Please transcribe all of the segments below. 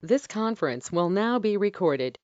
This conference will now be recorded.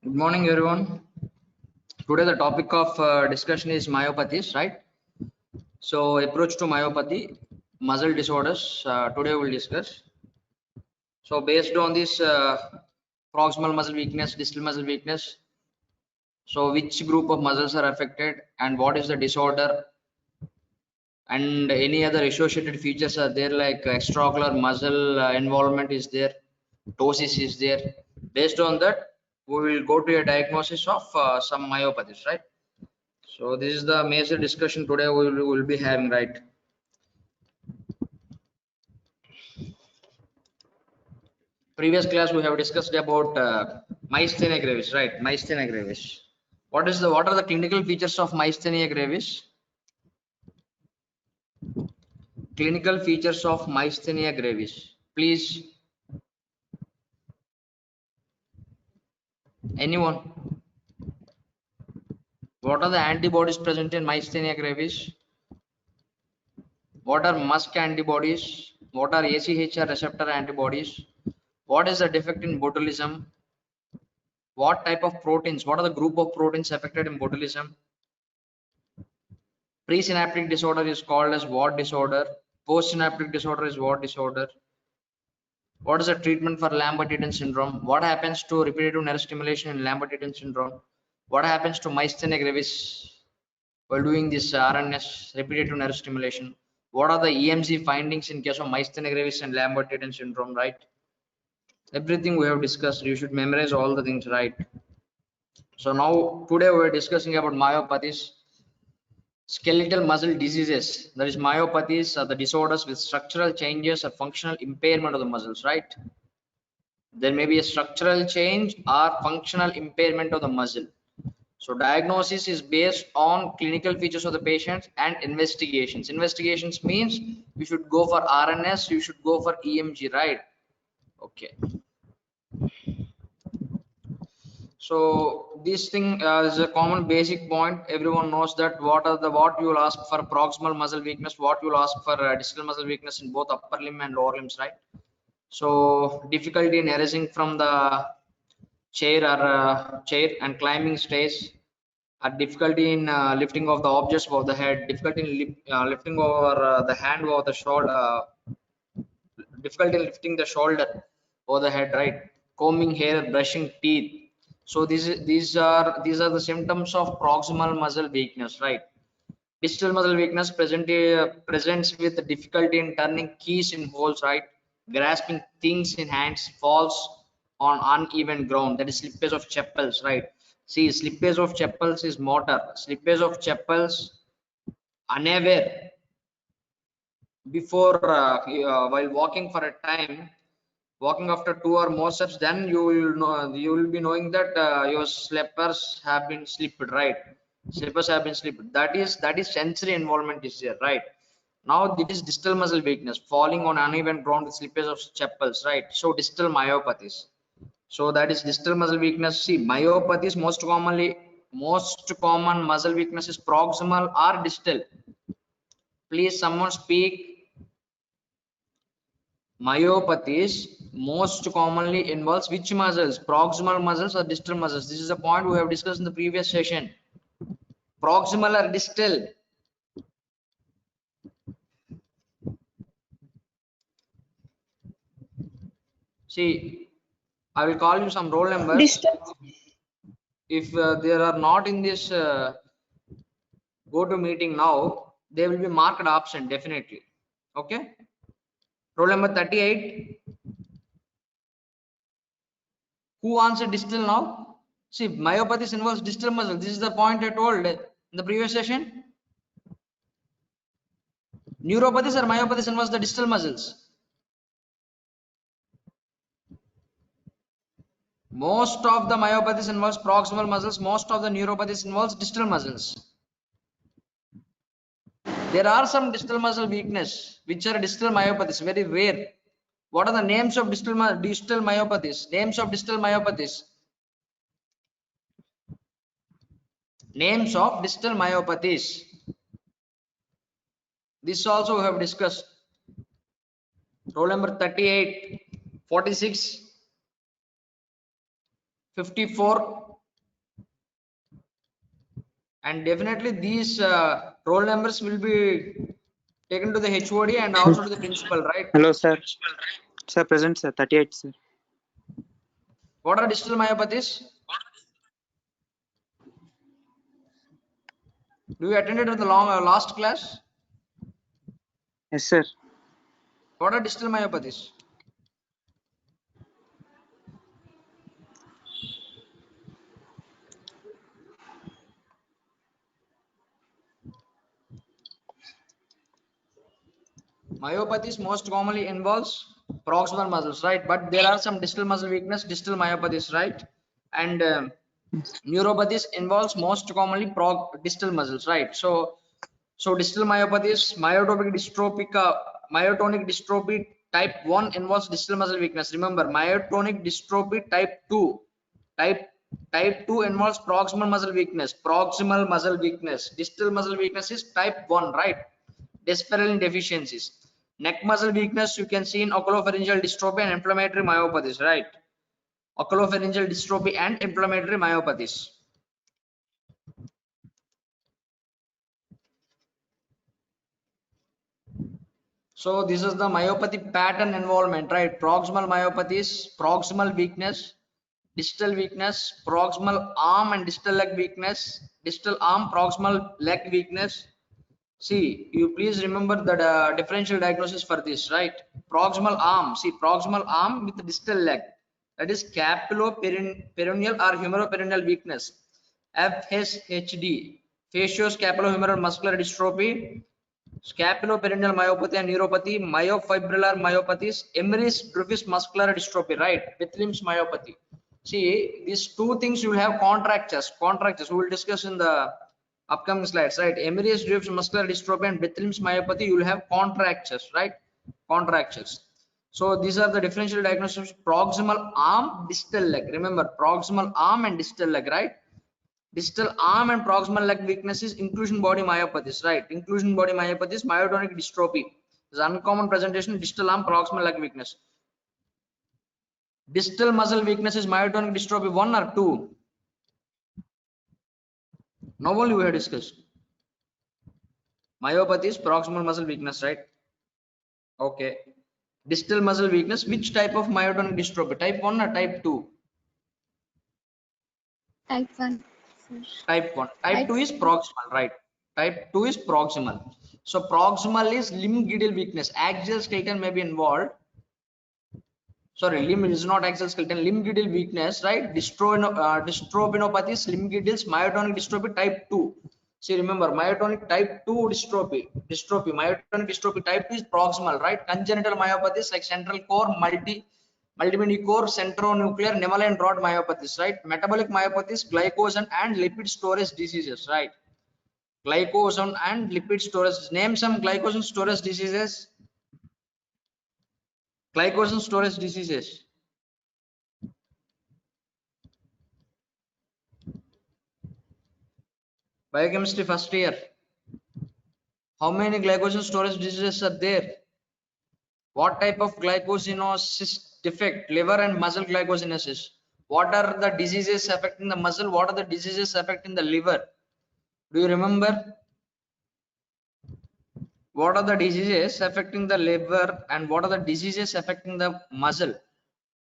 Good morning, everyone. Today the topic of discussion is myopathies, right? So approach to myopathy, muscle disorders. Today we'll discuss. So based on this proximal muscle weakness, distal muscle weakness. So which group of muscles are affected and what is the disorder and any other associated features are there like extraocular muscle involvement is there, ptosis is there. Based on that, we will go to a diagnosis of some myopathies, right? So this is the major discussion today we will be having, right? Previous class we have discussed about myasthenia gravis, right? Myasthenia gravis. What are the clinical features of myasthenia gravis? Clinical features of myasthenia gravis. Please, anyone? What are the antibodies present in myasthenia gravis? What are MuSK antibodies? What are AChR receptor antibodies? What is the defect in botulism? What type of proteins? What are the group of proteins affected in botulism? Presynaptic disorder is called as what disorder? Postsynaptic disorder is what disorder? What is the treatment for Lambert-Eaton syndrome? What happens to repetitive nerve stimulation in Lambert-Eaton syndrome? What happens to myasthenia gravis while doing this RNS repetitive nerve stimulation? What are the EMG findings in case of myasthenia gravis and Lambert-Eaton syndrome, right? Everything we have discussed, you should memorize all the things, right? So now today we're discussing about myopathies. Skeletal muscle diseases, that is myopathies, are the disorders with structural changes or functional impairment of the muscles, right? There may be a structural change or functional impairment of the muscle. So diagnosis is based on clinical features of the patient and investigations. Investigations means you should go for RNS, you should go for EMG, right? Okay. So this thing is a common basic point. Everyone knows that what you will ask for proximal muscle weakness, what you will ask for distal muscle weakness in both upper limb and lower limbs, right? So difficulty in arising from the chair and climbing stairs, or difficulty in lifting of the objects above the head, difficulty in lifting over the hand over the shoulder, difficulty in lifting the shoulder over the head, right? Combing hair, brushing teeth. So these are the symptoms of proximal muscle weakness, right? Distal muscle weakness presents with difficulty in turning keys in holes, right? Grasping things in hands, falls on uneven ground, that is slippage of chapels, right? See, slippage of chapels is motor. Slippage of chapels unaware before while walking for a time, walking after 2 or more steps, then you will know, you will be knowing that your slippers have been slipped, right? Slippers have been slipped. That is sensory involvement is there, right? Now it is distal muscle weakness, falling on uneven ground with slippage of chapels, right? So distal myopathies. So that is distal muscle weakness. See, myopathies most common muscle weakness is proximal or distal. Please someone speak. Myopathies most commonly involves which muscles? Proximal muscles or distal muscles? This is a point we have discussed in the previous session. Proximal or distal? See, I will call you some roll numbers. Distal. If there are not in this go to meeting now, they will be marked absent definitely. Okay. Roll number 38. Who answered distal now? See, myopathies involves distal muscle. This is the point I told in the previous session. Neuropathies or myopathies involves the distal muscles. Most of the myopathies involves proximal muscles. Most of the neuropathies involves distal muscles. There are some distal muscle weakness, which are distal myopathies, very rare. What are the names of distal myopathies? Names of distal myopathies. Names of distal myopathies. This also we have discussed. Roll number 38, 46, 54, and definitely these roll numbers will be taken to the HOD and also to the principal, right? Hello, sir. Sir, present, sir. 38, sir. What are distal myopathies? Do you attended the last class? Yes, sir. What are distal myopathies? Myopathies most commonly involves proximal muscles, right? But there are some distal muscle weakness, distal myopathies, right? And neuropathies involves most commonly distal muscles, right? So distal myopathies, myotonic dystrophy type 1 involves distal muscle weakness. Remember, myotonic dystrophy type 2, type 2 involves proximal muscle weakness. Proximal muscle weakness, distal muscle weakness is type 1, right? Desperalin deficiencies. Neck muscle weakness you can see in oculopharyngeal dystrophy and inflammatory myopathies, right? Oculopharyngeal dystrophy and inflammatory myopathies. So this is the myopathy pattern involvement, right? Proximal myopathies, proximal weakness, distal weakness, proximal arm and distal leg weakness, distal arm, proximal leg weakness. See, you please remember the differential diagnosis for this, right? Proximal arm, see proximal arm with distal leg. That is scapuloperoneal or humeroperoneal weakness. FSHD, facioscapulohumeral muscular dystrophy, scapuloperoneal myopathy and neuropathy, myofibrillar myopathies, Emery's-Griffiths muscular dystrophy, right? Bethlenem's myopathy. See, these two things you will have contractures. We will discuss in the upcoming slides, right? Emery's-Griffiths muscular dystrophy and Bethlenem's myopathy, you will have contractures, right? Contractures. So these are the differential diagnosis: proximal arm, distal leg. Remember, proximal arm and distal leg, right? Distal arm and proximal leg weakness is inclusion body myopathies, right? Inclusion body myopathies, myotonic dystrophy is uncommon presentation. Distal arm, proximal leg weakness. Distal muscle weakness is myotonic dystrophy 1 or 2. Now only we have discussed. Myopathy is proximal muscle weakness, right? Okay. Distal muscle weakness, which type of myotonic dystrophy? Type 1 or type 2? Type 1. Type 1. Type 2 is proximal, right? Type 2 is proximal. So proximal is limb girdle weakness. Axial skeleton may be involved. Sorry, limb is not axial skeleton. Limb girdle weakness, right? Dystrophinopathies, limb girdles, myotonic dystrophy type 2. See, remember, myotonic type 2 dystrophy. Myotonic dystrophy type 2 is proximal, right? Congenital myopathies like central core multinuclear centronuclear nemaline rod myopathies, right? Metabolic myopathies, glycogen and lipid storage diseases, right? Glycogen and lipid storage. Name some glycogen storage diseases. Glycogen storage diseases. Biochemistry first year. How many glycogen storage diseases are there? What type of glycosinosis defect? Liver and muscle glycosinosis. What are the diseases affecting the muscle? What are the diseases affecting the liver? Do you remember? What are the diseases affecting the liver and what are the diseases affecting the muscle?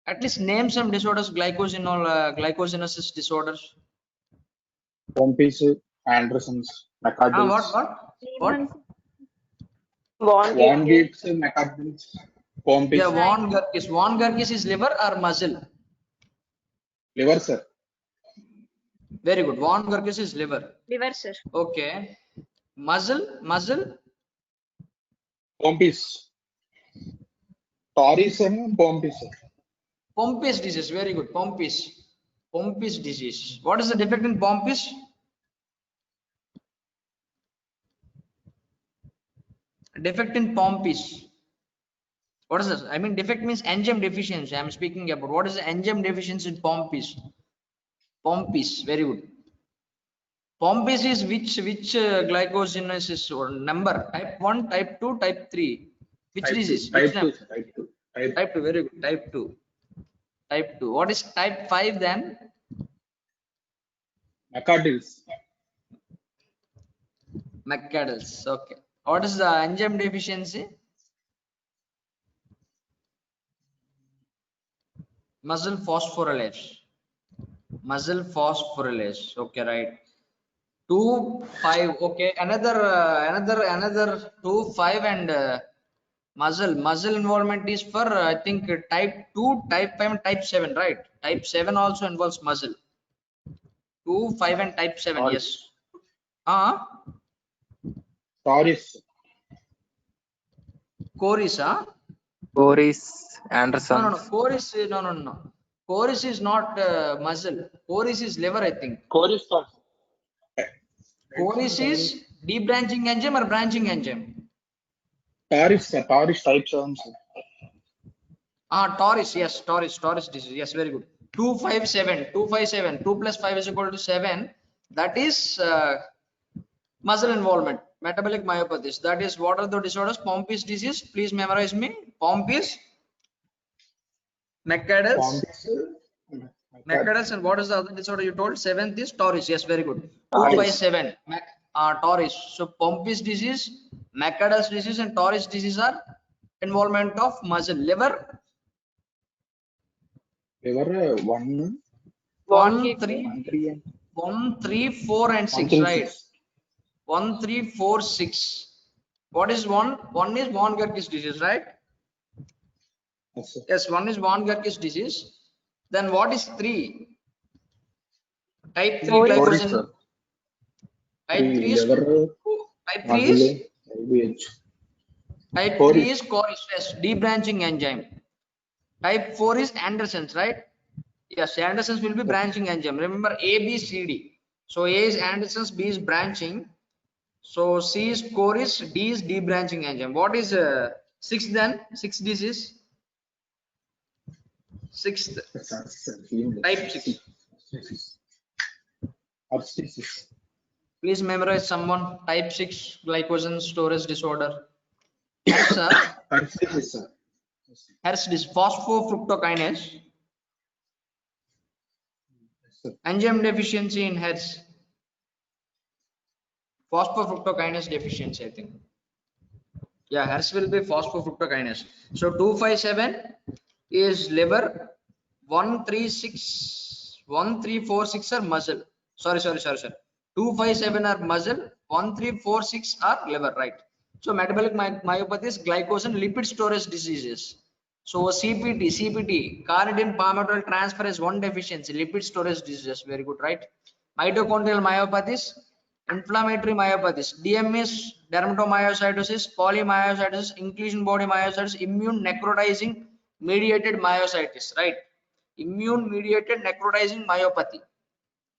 At least name some disorders, glycosinosis disorders. Pompey's, Anderson's, McArdle's. What? Von Gates, McArdle's, Pompey's. Yeah, Von Gerkes. Von Gerkes is liver or muscle? Liver, sir. Very good. Von Gerkes is liver. Liver, sir. Okay. Muscle. Pompey's. Torres and Pompey's, sir. Pompey's disease. Very good. Pompey's disease. What is the defect in Pompey's? Defect in Pompey's. What is this? I mean, defect means enzyme deficiency. I am speaking about what is the enzyme deficiency in Pompey's? Pompey's. Very good. Pompey's is which glycosinosis or number? Type 1, type 2, type 3. Which Type disease? two, Which type 2, sir, type 2. Type 2. Very good. Type 2. Type 2. What is type 5 then? McArdle's. McArdle's. Okay. What is the enzyme deficiency? Muscle phosphorylase. Okay, right. 2, 5. Okay. Another 2, 5 and muscle involvement is for I think type 2, type 5 and type 7, right? Type 7 also involves muscle. 2, 5 and type 7. Torres. Yes. Torres. Coris, Boris Anderson. No. Coris, no. Coris is not muscle. Coris is liver, I think. Torres. Coris is debranching enzyme or branching enzyme? Torres, sir. Torres type 7, sir. Torres, yes. Torres disease. Yes, very good. 257. 2 plus 5 is equal to 7. That is muscle involvement. Metabolic myopathies. That is, what are the disorders? Pompey's disease. Please memorize me. Pompey's, McArdle's, and what is the other disorder you told? 7th is Torres. Yes, very good. 2 by 7. Torres. So Pompey's disease, McArdle's disease, and Torres disease are involvement of muscle. Liver. Liver 1, 1, 3, 3, 4, and 6. Right. 1, 3, 4, 6. What is 1? 1 is Von Gerkes disease, right? Yes, sir. Yes, 1 is Von Gerkes disease. Then what is 3? Type 3 Torres, glycogen. sir. Type 3 is Liver, type 3 is LDH. type Coris. 3 is Coris, yes, debranching enzyme. Type 4 is Anderson's, right? Yes, Anderson's will be branching enzyme. Remember A, B, C, D. So A is Anderson's, B is branching. So C is Coris, D is debranching enzyme. What is 6 then? 6 disease. 6th. Type 6. Abscesses. Please memorize someone. Type 6 glycogen storage disorder. Hertz, Abscesses, sir. Hertz is phosphofructokinase. Enzyme deficiency in Hertz. Phosphofructokinase deficiency, I think. Yeah, Hertz will be phosphofructokinase. So 257 is liver. 1, 3, 4, 6 are muscle. Sorry. 257 are muscle. 1, 3, 4, 6 are liver, right? So metabolic myopathies, glycogen, lipid storage diseases. So CPT, carnitine palmitoyl transferase 1 deficiency, lipid storage diseases. Very good, right? Mitochondrial myopathies, inflammatory myopathies, DMS, dermatomyositis, polymyositis, inclusion body myositis, immune necrotizing mediated myositis, right? Immune mediated necrotizing myopathy.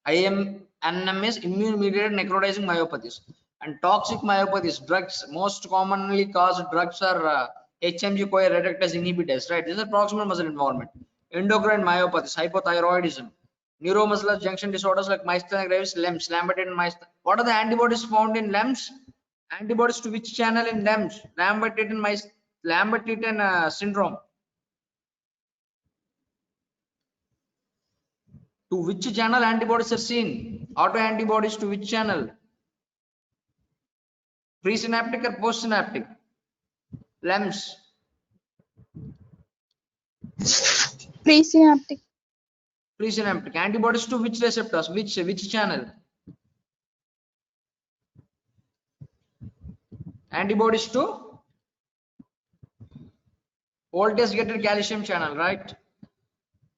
IMNM is immune mediated necrotizing myopathies. And toxic myopathies, drugs, most commonly caused drugs are HMG-CoA reductase inhibitors, right? This is proximal muscle involvement. Endocrine myopathies, hypothyroidism, neuromuscular junction disorders like myasthenia gravis, LEMS, Lambert-Eaton myasthenia. What are the antibodies found in LEMS? Antibodies to which channel in LEMS? Lambert-Eaton syndrome. To which channel antibodies are seen? Autoantibodies to which channel? Presynaptic or postsynaptic? LEMS. Presynaptic. Presynaptic. Antibodies to which receptors? Which channel? Antibodies to voltage gated calcium channel, right?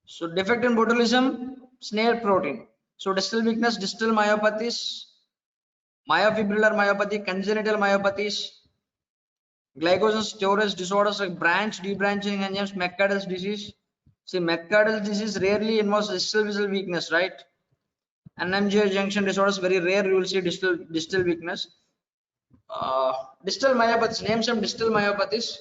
So defect in botulism, snare protein. So distal weakness, distal myopathies, myofibrillar myopathy, congenital myopathies, glycogen storage disorders like branch debranching enzymes, McArdle's disease. See, McArdle's disease rarely involves distal vessel weakness, right? NMJ junction disorders, very rare you will see distal weakness. Distal myopathies, name some distal myopathies.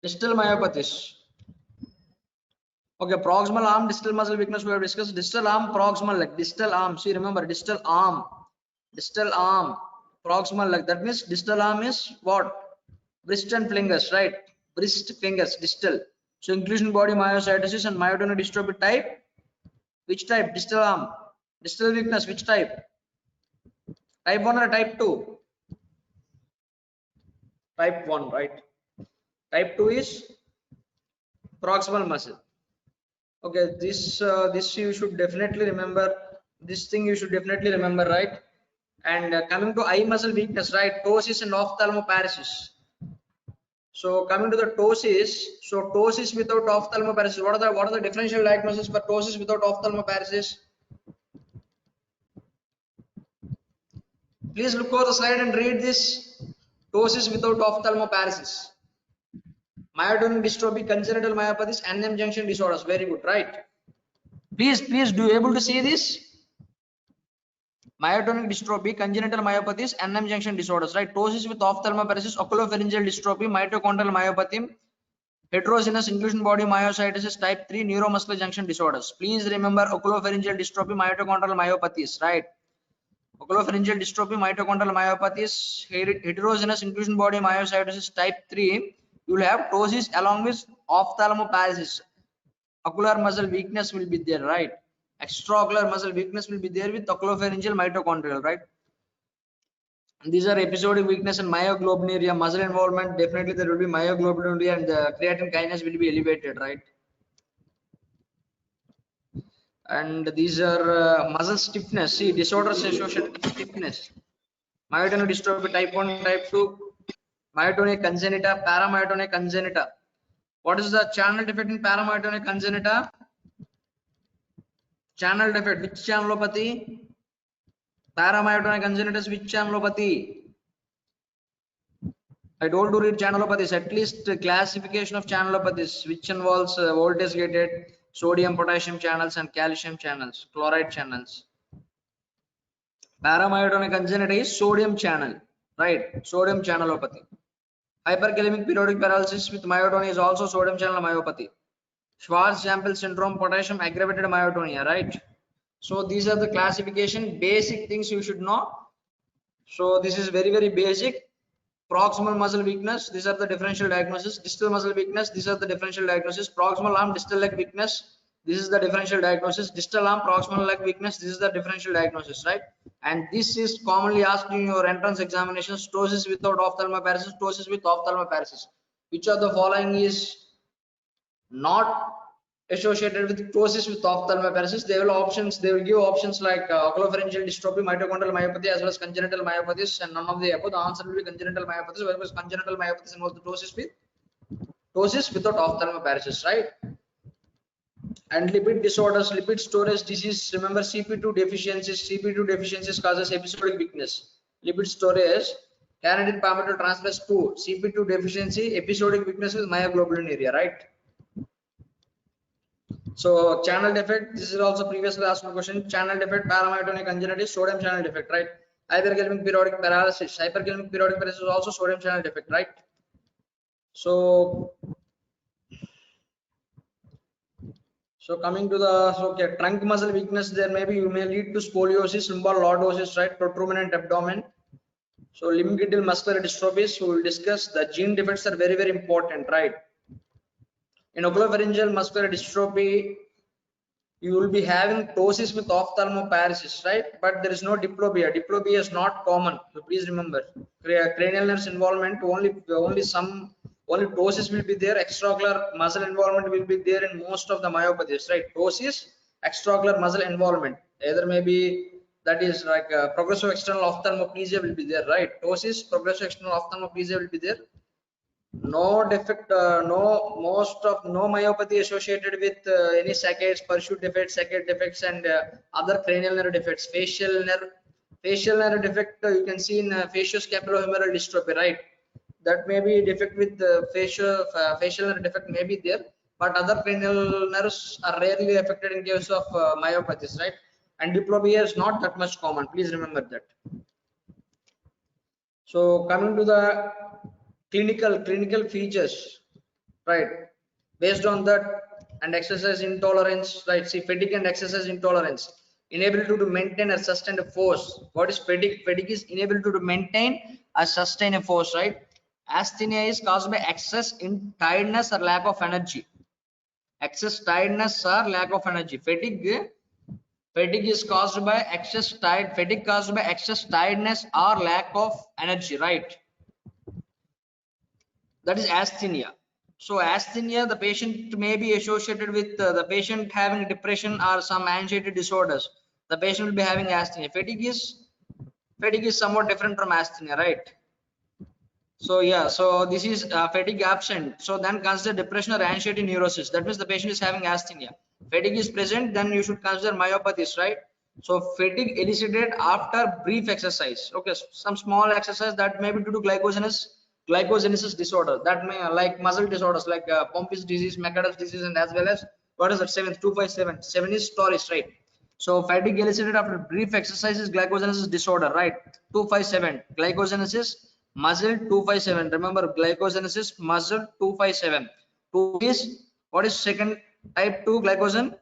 Distal myopathies. Okay, proximal arm, distal muscle weakness we have discussed. Distal arm, proximal leg, distal arm. See, remember, distal arm, proximal leg. That means distal arm is what? Wrist and fingers, right? Wrist, fingers, distal. So inclusion body myositis and myotonic dystrophy type. Which type? Distal arm. Distal weakness, which type? Type 1 or type 2? Type 1, right? Type 2 is proximal muscle. Okay, this you should definitely remember. This thing you should definitely remember, right? And coming to eye muscle weakness, right? Ptosis and ophthalmoparesis. So coming to the ptosis, so ptosis without ophthalmoparesis. What are the differential diagnoses for ptosis without ophthalmoparesis? Please look over the slide and read this. Ptosis without ophthalmoparesis. Myotonic dystrophy, congenital myopathies, NM junction disorders. Very good, right? Please, do you able to see this? Myotonic dystrophy, congenital myopathies, NM junction disorders, right? Ptosis with ophthalmoparesis, oculopharyngeal dystrophy, mitochondrial myopathy, heterogeneous inclusion body myositis, type 3 neuromuscular junction disorders. Please remember oculopharyngeal dystrophy, mitochondrial myopathies, right? Oculopharyngeal dystrophy, mitochondrial myopathies, heterogeneous inclusion body myositis, type 3. You will have ptosis along with ophthalmoparesis. Ocular muscle weakness will be there, right? Extraocular muscle weakness will be there with oculopharyngeal mitochondrial, right? And these are episodic weakness and myoglobinuria, muscle involvement. Definitely there will be myoglobinuria and the creatine kinase will be elevated, right? And these are muscle stiffness. See, disorders associated with stiffness. Myotonic dystrophy type 1, type 2, myotonia congenita, paramyotonia congenita. What is the channel defect in paramyotonia congenita? Channel defect, which channelopathy? Paramyotonia congenita is which channelopathy? I told to read channelopathies, at least classification of channelopathies, which involves voltage gated, sodium, potassium channels and calcium channels, chloride channels. Paramyotonia congenita is sodium channel, right? Sodium channelopathy. Hyperkalemic periodic paralysis with myotonia is also sodium channel myopathy. Schwarz-Jampel syndrome, potassium aggravated myotonia, right? So these are the classification, basic things you should know. So this is very, very basic. Proximal muscle weakness, these are the differential diagnosis. Distal muscle weakness, these are the differential diagnosis. Proximal arm, distal leg weakness, this is the differential diagnosis. Distal arm, proximal leg weakness, this is the differential diagnosis, right? And this is commonly asked in your entrance examinations. Ptosis without ophthalmoparesis, ptosis with ophthalmoparesis. Which of the following is not associated with ptosis with ophthalmoparesis? They will give options like oculopharyngeal dystrophy, mitochondrial myopathy, as well as congenital myopathies, and none of the above. The answer will be congenital myopathies, whereas congenital myopathies involve the ptosis without ophthalmoparesis, right? And lipid disorders, lipid storage disease, remember CP2 deficiencies. CP2 deficiencies causes episodic weakness. Lipid storage, candidate palmitoyltransferase 2, CP2 deficiency, episodic weakness with myoglobinuria, right? So channel defect, this is also previously asked question. Channel defect, paramyotonia congenita, sodium channel defect, right? Hyperkalemic periodic paralysis, hyperkalemic periodic paralysis is also sodium channel defect, right? So coming to the trunk muscle weakness, there maybe you may lead to scoliosis, lumbar lordosis, right? Protuberant abdomen. So limb-girdle muscular dystrophies, we will discuss. The gene defects are very, very important, right? In oculopharyngeal muscular dystrophy, you will be having ptosis with ophthalmoparesis, right? But there is no diplopia. Diplopia is not common. So please remember, cranial nerves involvement, only ptosis will be there. Extraocular muscle involvement will be there in most of the myopathies, right? Ptosis, extraocular muscle involvement. Either maybe that is like progressive external ophthalmoplegia will be there, right? Ptosis, progressive external ophthalmoplegia will be there. No defect, no myopathy associated with any saccades, pursuit defects, saccade defects, and other cranial nerve defects. Facial nerve defect you can see in facioscapulohumeral dystrophy, right? That may be defect with facial nerve defect may be there, but other cranial nerves are rarely affected in case of myopathies, right? And diplopia is not that much common. Please remember that. So coming to the clinical features, right? Based on that, and exercise intolerance, right? See, fatigue and exercise intolerance, inability to maintain or sustain a force. What is fatigue? Fatigue is inability to maintain or sustain a force, right? Asthenia is caused by excess in tiredness or lack of energy. Excess tiredness or lack of energy. Fatigue is caused by fatigue caused by excess tiredness or lack of energy, right? That is asthenia. So asthenia, the patient may be associated with the patient having depression or some anxiety disorders. The patient will be having asthenia. Fatigue is somewhat different from asthenia, right? So yeah, so this is fatigue absent. So then consider depression or anxiety neurosis. That means the patient is having asthenia. Fatigue is present, then you should consider myopathies, right? So fatigue elicited after brief exercise. Okay, so some small exercise that may be due to glycogenesis disorder, that may like muscle disorders like Pompe's disease, McAdams disease, and as well as what is that 257 7 is Tourette, right? So fatigue elicited after brief exercise is glycogenesis disorder, right? 257 glycogenesis muscle 257. Remember, glycogenesis muscle 257. 2 is what is second type 2 glycogen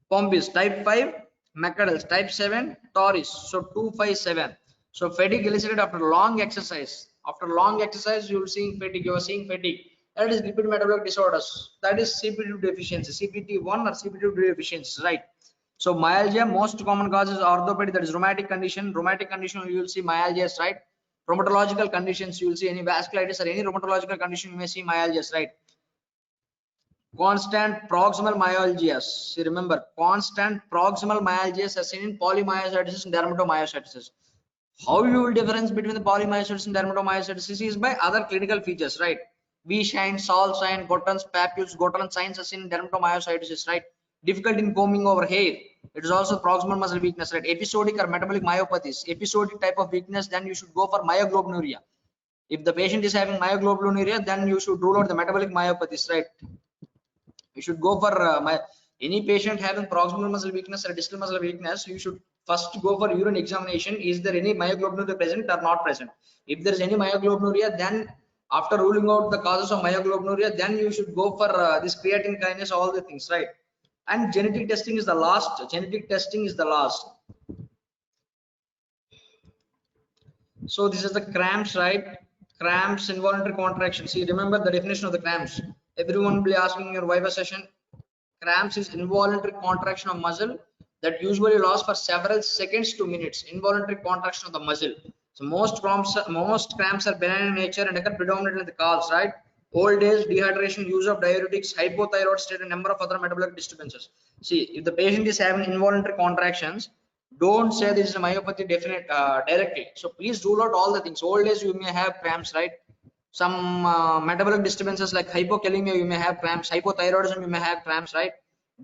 Pompe's, type 5 McAdams, type 7 Tourette. So 257. So fatigue elicited after long exercise. After long exercise, you are seeing fatigue. That is lipid metabolic disorders. That is CP2 deficiency, CPT1 or CP2 deficiency, right? So myalgia, most common cause is orthopedic, that is rheumatic condition. Rheumatic condition, you will see myalgias, right? Rheumatological conditions, you will see any vasculitis or any rheumatological condition, you may see myalgias, right? Constant proximal myalgias. See, remember, constant proximal myalgias are seen in polymyositis and dermatomyositis. How you will difference between the polymyositis and dermatomyositis is by other clinical features, right? V shine, Saul sign, Gotton's papules, Gotton signs are seen in dermatomyositis, right? Difficulty in combing over hair. It is also proximal muscle weakness, right? Episodic or metabolic myopathies. Episodic type of weakness, then you should go for myoglobinuria. If the patient is having myoglobinuria, then you should rule out the metabolic myopathies, right? You should go for any patient having proximal muscle weakness or distal muscle weakness, you should first go for urine examination. Is there any myoglobinuria present or not present? If there is any myoglobinuria, then after ruling out the causes of myoglobinuria, then you should go for this creatine kinase, all the things, right? And genetic testing is the last. So this is the cramps, right? Cramps, involuntary contraction. See, remember the definition of the cramps. Everyone will be asking in your Viva session. Cramps is involuntary contraction of muscle that usually lasts for several seconds to minutes. Involuntary contraction of the muscle. So most cramps are benign in nature and occur predominantly in the calves, right? Old age, dehydration, use of diuretics, hypothyroid state, and number of other metabolic disturbances. See, if the patient is having involuntary contractions, don't say this is a myopathy definite directly. So please rule out all the things. Old age, you may have cramps, right? Some metabolic disturbances like hypokalemia, you may have cramps. Hypothyroidism, you may have cramps, right?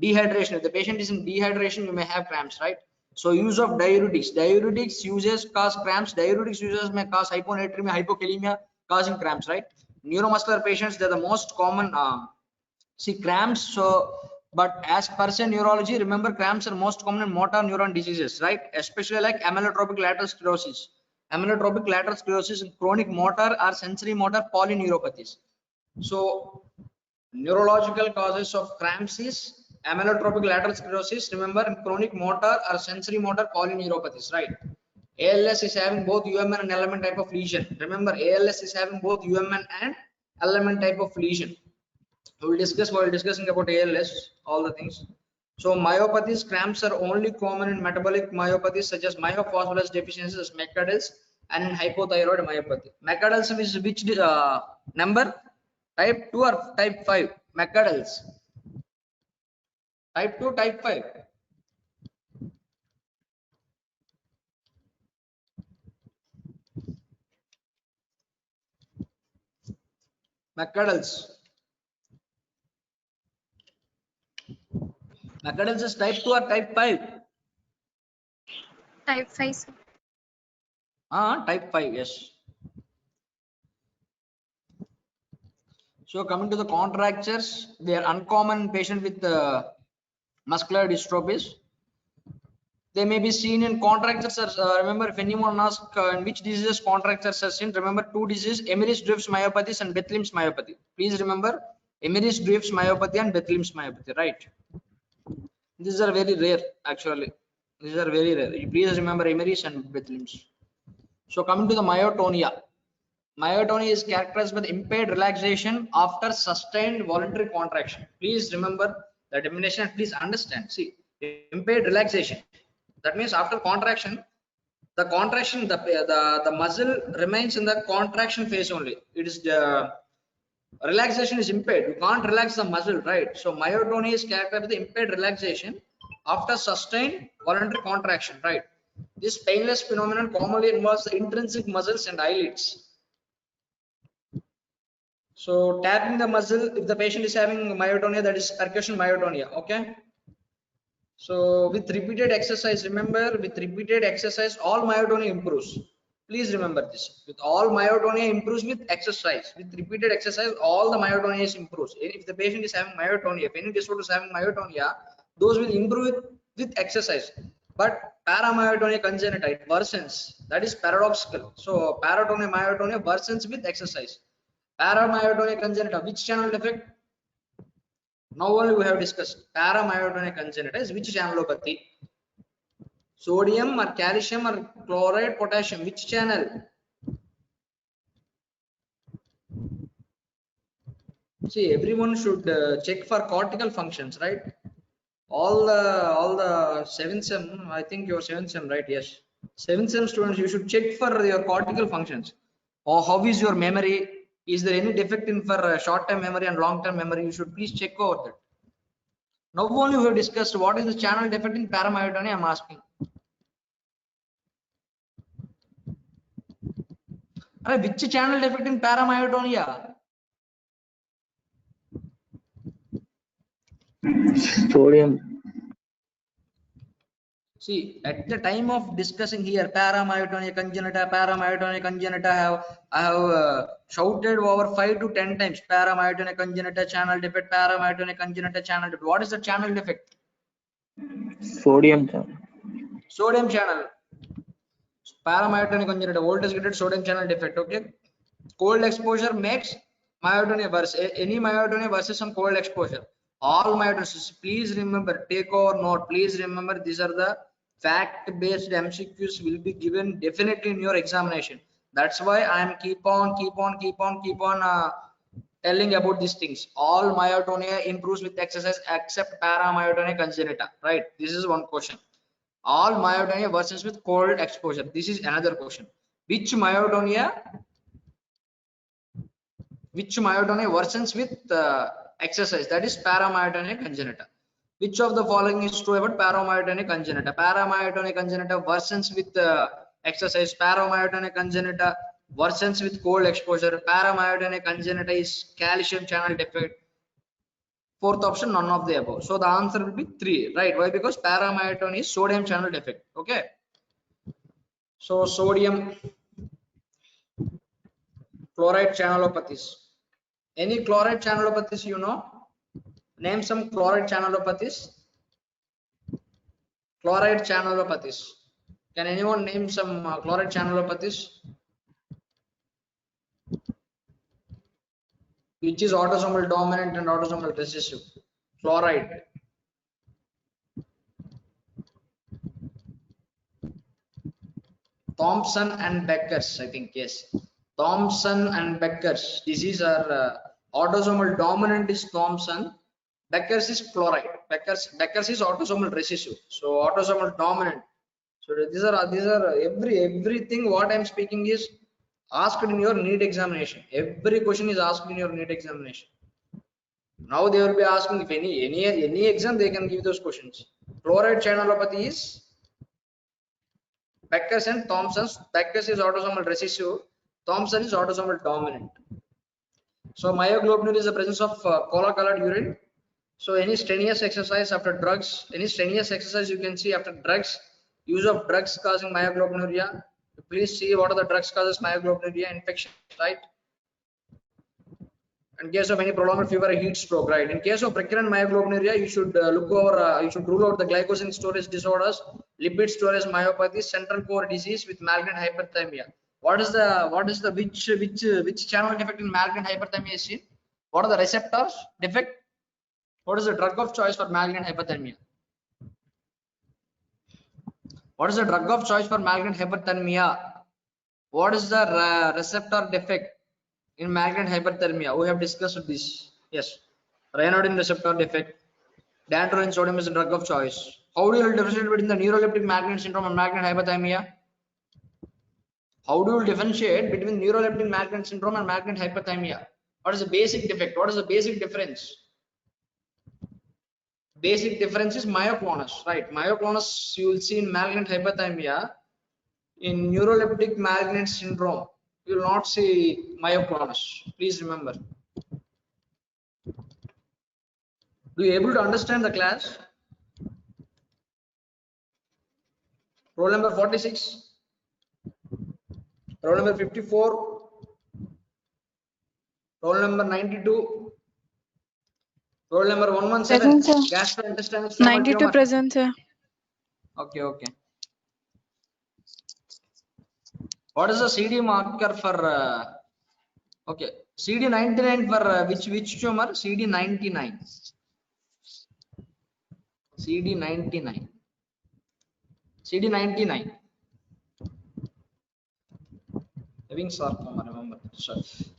Dehydration. If the patient is in dehydration, you may have cramps, right? So use of diuretics. Diuretics uses cause cramps. Diuretics uses may cause hyponatremia, hypokalemia, causing cramps, right? Neuromuscular patients, they're the most common see cramps. So, but as per se neurology, remember cramps are most common in motor neuron diseases, right? Especially like amyotrophic lateral sclerosis. Amyotrophic lateral sclerosis, chronic motor or sensory motor polyneuropathies. So neurological causes of cramps is amyotrophic lateral sclerosis, remember, and chronic motor or sensory motor polyneuropathies, right? ALS is having both UMN and LMN type of lesion. Remember, ALS is having both UMN and LMN type of lesion. We will discuss while discussing about ALS, all the things. So myopathies, cramps are only common in metabolic myopathies such as myophosphorus deficiencies, as McArdle's, and in hypothyroid myopathy. McArdle's is which number? Type 2 or type 5? McArdle's. Type 2, type 5. McArdle's. McArdle's is type 2 or type 5? Type 5, sir. Type 5, yes. So coming to the contractures, they are uncommon in patient with muscular dystrophies. They may be seen in contractures. Remember, if anyone asks in which diseases contractures are seen, remember two diseases: Emery-Dreifuss myopathy and Bethleem's myopathy. Please remember Emery-Dreifuss myopathy and Bethleem's myopathy, right? These are very rare, actually. These are very rare. Please remember Emery's and Bethleem's. So coming to the myotonia. Myotonia is characterized by impaired relaxation after sustained voluntary contraction. Please remember the definition and please understand. See, impaired relaxation. That means after contraction, the muscle remains in the contraction phase only. It is the relaxation is impaired. You can't relax the muscle, right? So myotonia is characterized by impaired relaxation after sustained voluntary contraction, right? This painless phenomenon commonly involves the intrinsic muscles and eyelids. So tapping the muscle, if the patient is having myotonia, that is percussion myotonia, okay? So with repeated exercise, remember, with repeated exercise, all myotonia improves. Please remember this. With all myotonia improves with exercise. With repeated exercise, all the myotonia improves. If the patient is having myotonia, if any disorder is having myotonia, those will improve with exercise. But paramyotonia congenita, it worsens. That is paradoxical. So paratonia myotonia worsens with exercise. Paramyotonia congenita, which channel defect? Now only we have discussed. Paramyotonia congenita is which channelopathy? Sodium or calcium or chloride, potassium, which channel? See, everyone should check for cortical functions, right? All the 7th sem, I think your 7th sem, right? Yes, 7th sem students, you should check for your cortical functions. Or how is your memory? Is there any defect in for short-term memory and long-term memory? You should please check over that. Now only we have discussed what is the channel defect in paramyotonia. I'm asking. Which channel defect in paramyotonia? Sodium. See, at the time of discussing here, paramyotonia congenita, I have shouted over 5 to 10 times. Paramyotonia congenita channel defect, paramyotonia congenita channel defect. What is the channel defect? Sodium channel. Sodium channel. Paramyotonia congenita, voltage gated sodium channel defect. Okay. Cold exposure makes myotonia worse. Any myotonia versus some cold exposure. All myotosis. Please remember, take over note. Please remember, these are the fact-based MCQs will be given definitely in your examination. That's why I am keep on telling about these things. All myotonia improves with exercise except paramyotonia congenita. Right? This is one question. All myotonia worsens with cold exposure. This is another question. Which myotonia worsens with exercise? That is paramyotonia congenita. Which of the following is true about paramyotonia congenita? Paramyotonia congenita worsens with exercise. Paramyotonia congenita worsens with cold exposure. Paramyotonia congenita is calcium channel defect. Fourth option, none of the above. So the answer will be 3, right? Why? Because paramyoton is sodium channel defect. Okay. So sodium chloride channelopathies. Any chloride channelopathies you know? Name some chloride channelopathies. Chloride channelopathies. Can anyone name some chloride channelopathies? Which is autosomal dominant and autosomal recessive? Chloride. Thompson and Becker's, I think, yes. Thompson and Becker's disease are autosomal dominant is Thompson. Becker's is chloride. Becker's is autosomal recessive. So autosomal dominant. So these are everything what I'm speaking is asked in your NEET examination. Every question is asked in your NEET examination. Now they will be asking if any exam they can give those questions. Chloride channelopathy is Becker's and Thompson's. Becker's is autosomal recessive. Thompson is autosomal dominant. So myoglobinuria is the presence of cola-colored urine. So any strenuous exercise after drugs, any strenuous exercise you can see after drugs, use of drugs causing myoglobinuria. Please see what are the drugs causes myoglobinuria infection, right? In case of any prolonged fever, heat stroke, right? In case of recurrent myoglobinuria, you should look over, you should rule out the glycogen storage disorders, lipid storage myopathy, central core disease with malignant hyperthermia. What is the which channel defect in malignant hyperthermia is seen? What are the receptors defect? What is the drug of choice for malignant hyperthermia? What is the drug of choice for malignant hyperthermia? What is the receptor defect in malignant hyperthermia? We have discussed this. Yes, Raynaudin receptor defect. Dantrolene sodium is a drug of choice. How do you differentiate between the neuroleptic malignant syndrome and malignant hyperthermia? How do you differentiate between neuroleptic malignant syndrome and malignant hyperthermia? What is the basic defect? What is the basic difference? Basic difference is myoclonus, right? Myoclonus you will see in malignant hyperthermia. In neuroleptic malignant syndrome, you will not see myoclonus. Please remember. Do you able to understand the class? Roll number 46. Roll number 54. Roll number 92. Roll number 117. Present, sir. Gastrointestinal stromal 92 tumor. present, sir. Okay, okay. What is the CD marker for? Okay, CD99 for which tumor? CD99. CD99. CD99. Having sarcoma, remember. Sure.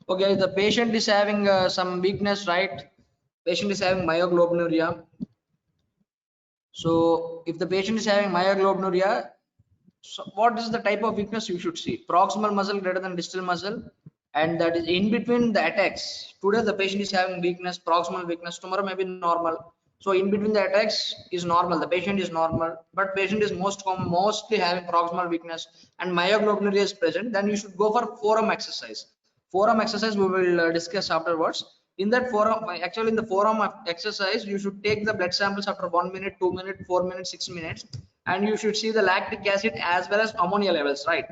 Okay, the patient is having some weakness, right? Patient is having myoglobinuria. So if the patient is having myoglobinuria, so what is the type of weakness you should see? Proximal muscle greater than distal muscle, and that is in between the attacks. Today the patient is having weakness, proximal weakness. Tomorrow may be normal. So in between the attacks is normal. The patient is normal, but patient is mostly having proximal weakness and myoglobinuria is present. Then you should go for forearm exercise. Forearm exercise we will discuss afterwards. In that forearm, actually in the forearm exercise, you should take the blood samples after 1 minute, 2 minutes, 4 minutes, 6 minutes, and you should see the lactic acid as well as ammonia levels, right?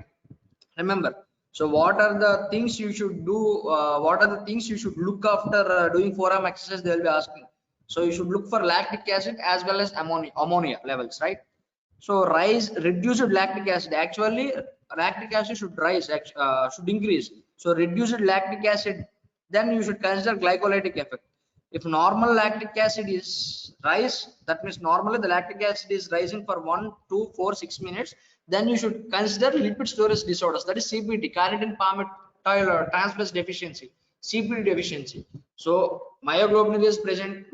Remember. So what are the things you should do? What are the things you should look after doing forearm exercise? They will be asking. So you should look for lactic acid as well as ammonia levels, right? So reduced lactic acid. Actually, lactic acid should rise, should increase. So reduced lactic acid, then you should consider glycolytic effect. If normal lactic acid is rise, that means normally the lactic acid is rising for 1, 2, 4, 6 minutes. Then you should consider lipid storage disorders. That is CPD, carnitine palmitoyl transferase deficiency, CPD deficiency. So myoglobinuria is present.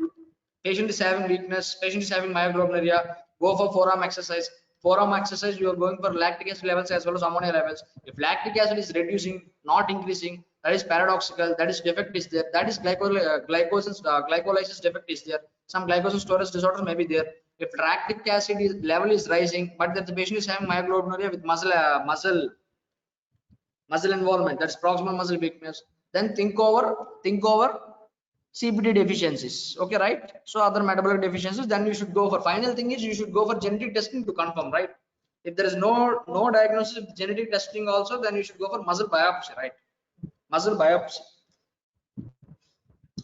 Patient is having weakness, patient is having myoglobinuria, go for forearm exercise. Forearm exercise, you are going for lactic acid levels as well as ammonia levels. If lactic acid is reducing, not increasing, that is paradoxical, that is defect is there, that is glycolysis defect is there, some glycogen storage disorders may be there. If lactic acid level is rising, but that the patient is having myoglobinuria with muscle involvement, that's proximal muscle weakness, then think over CPT deficiencies. Okay, right? So other metabolic deficiencies, then you should go for, final thing is you should go for genetic testing to confirm, right? If there is no diagnosis of genetic testing also, then you should go for muscle biopsy, right? Muscle biopsy.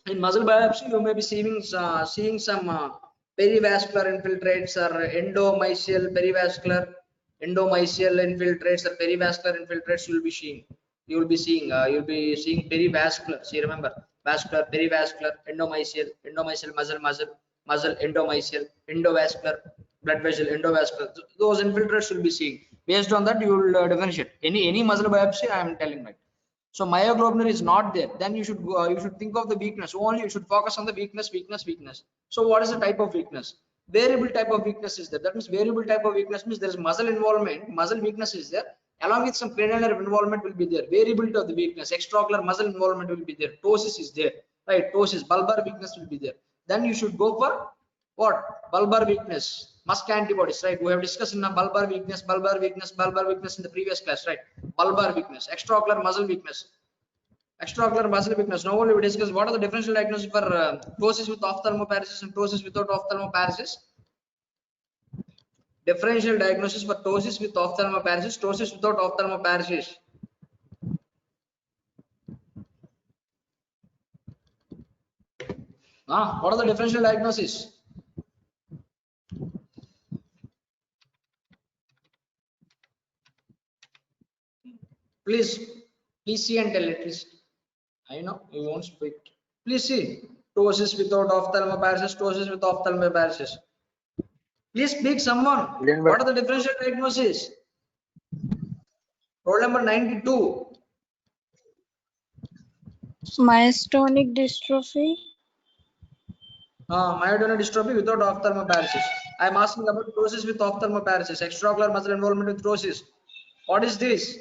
In muscle biopsy, you may be seeing some perivascular infiltrates or endomysial infiltrates or perivascular infiltrates. You'll be seeing. You'll be seeing perivascular. See, remember, vascular, perivascular, endomysial, muscle, endomysial, endovascular, blood vessel, endovascular. Those infiltrates you'll be seeing. Based on that, you will differentiate. Any muscle biopsy, I am telling, right? So myoglobin is not there, then you should think of the weakness only. You should focus on the weakness. So what is the type of weakness? Variable type of weakness is there. That means variable type of weakness means there is muscle involvement, muscle weakness is there, along with some cranial nerve involvement will be there. Variability of the weakness, extraocular muscle involvement will be there, ptosis is there, right? Ptosis, bulbar weakness will be there. Then you should go for what? Bulbar weakness, musk antibodies, right? We have discussed in a bulbar weakness in the previous class, right? Bulbar weakness, extraocular muscle weakness, now only we discuss what are the differential diagnosis for ptosis with ophthalmoparesis and ptosis without ophthalmoparesis. Differential diagnosis for ptosis with ophthalmoparesis, ptosis without ophthalmoparesis. What are the differential diagnosis? Please see and tell it, please. I know you won't speak. Please see. Ptosis without ophthalmoparesis, ptosis with ophthalmoparesis. Please speak, someone. What are the differential diagnoses? Roll number 92. Myotonic dystrophy. Myotonic dystrophy without ophthalmoparesis. I am asking about ptosis with ophthalmoparesis, extraocular muscle involvement with ptosis. What is this?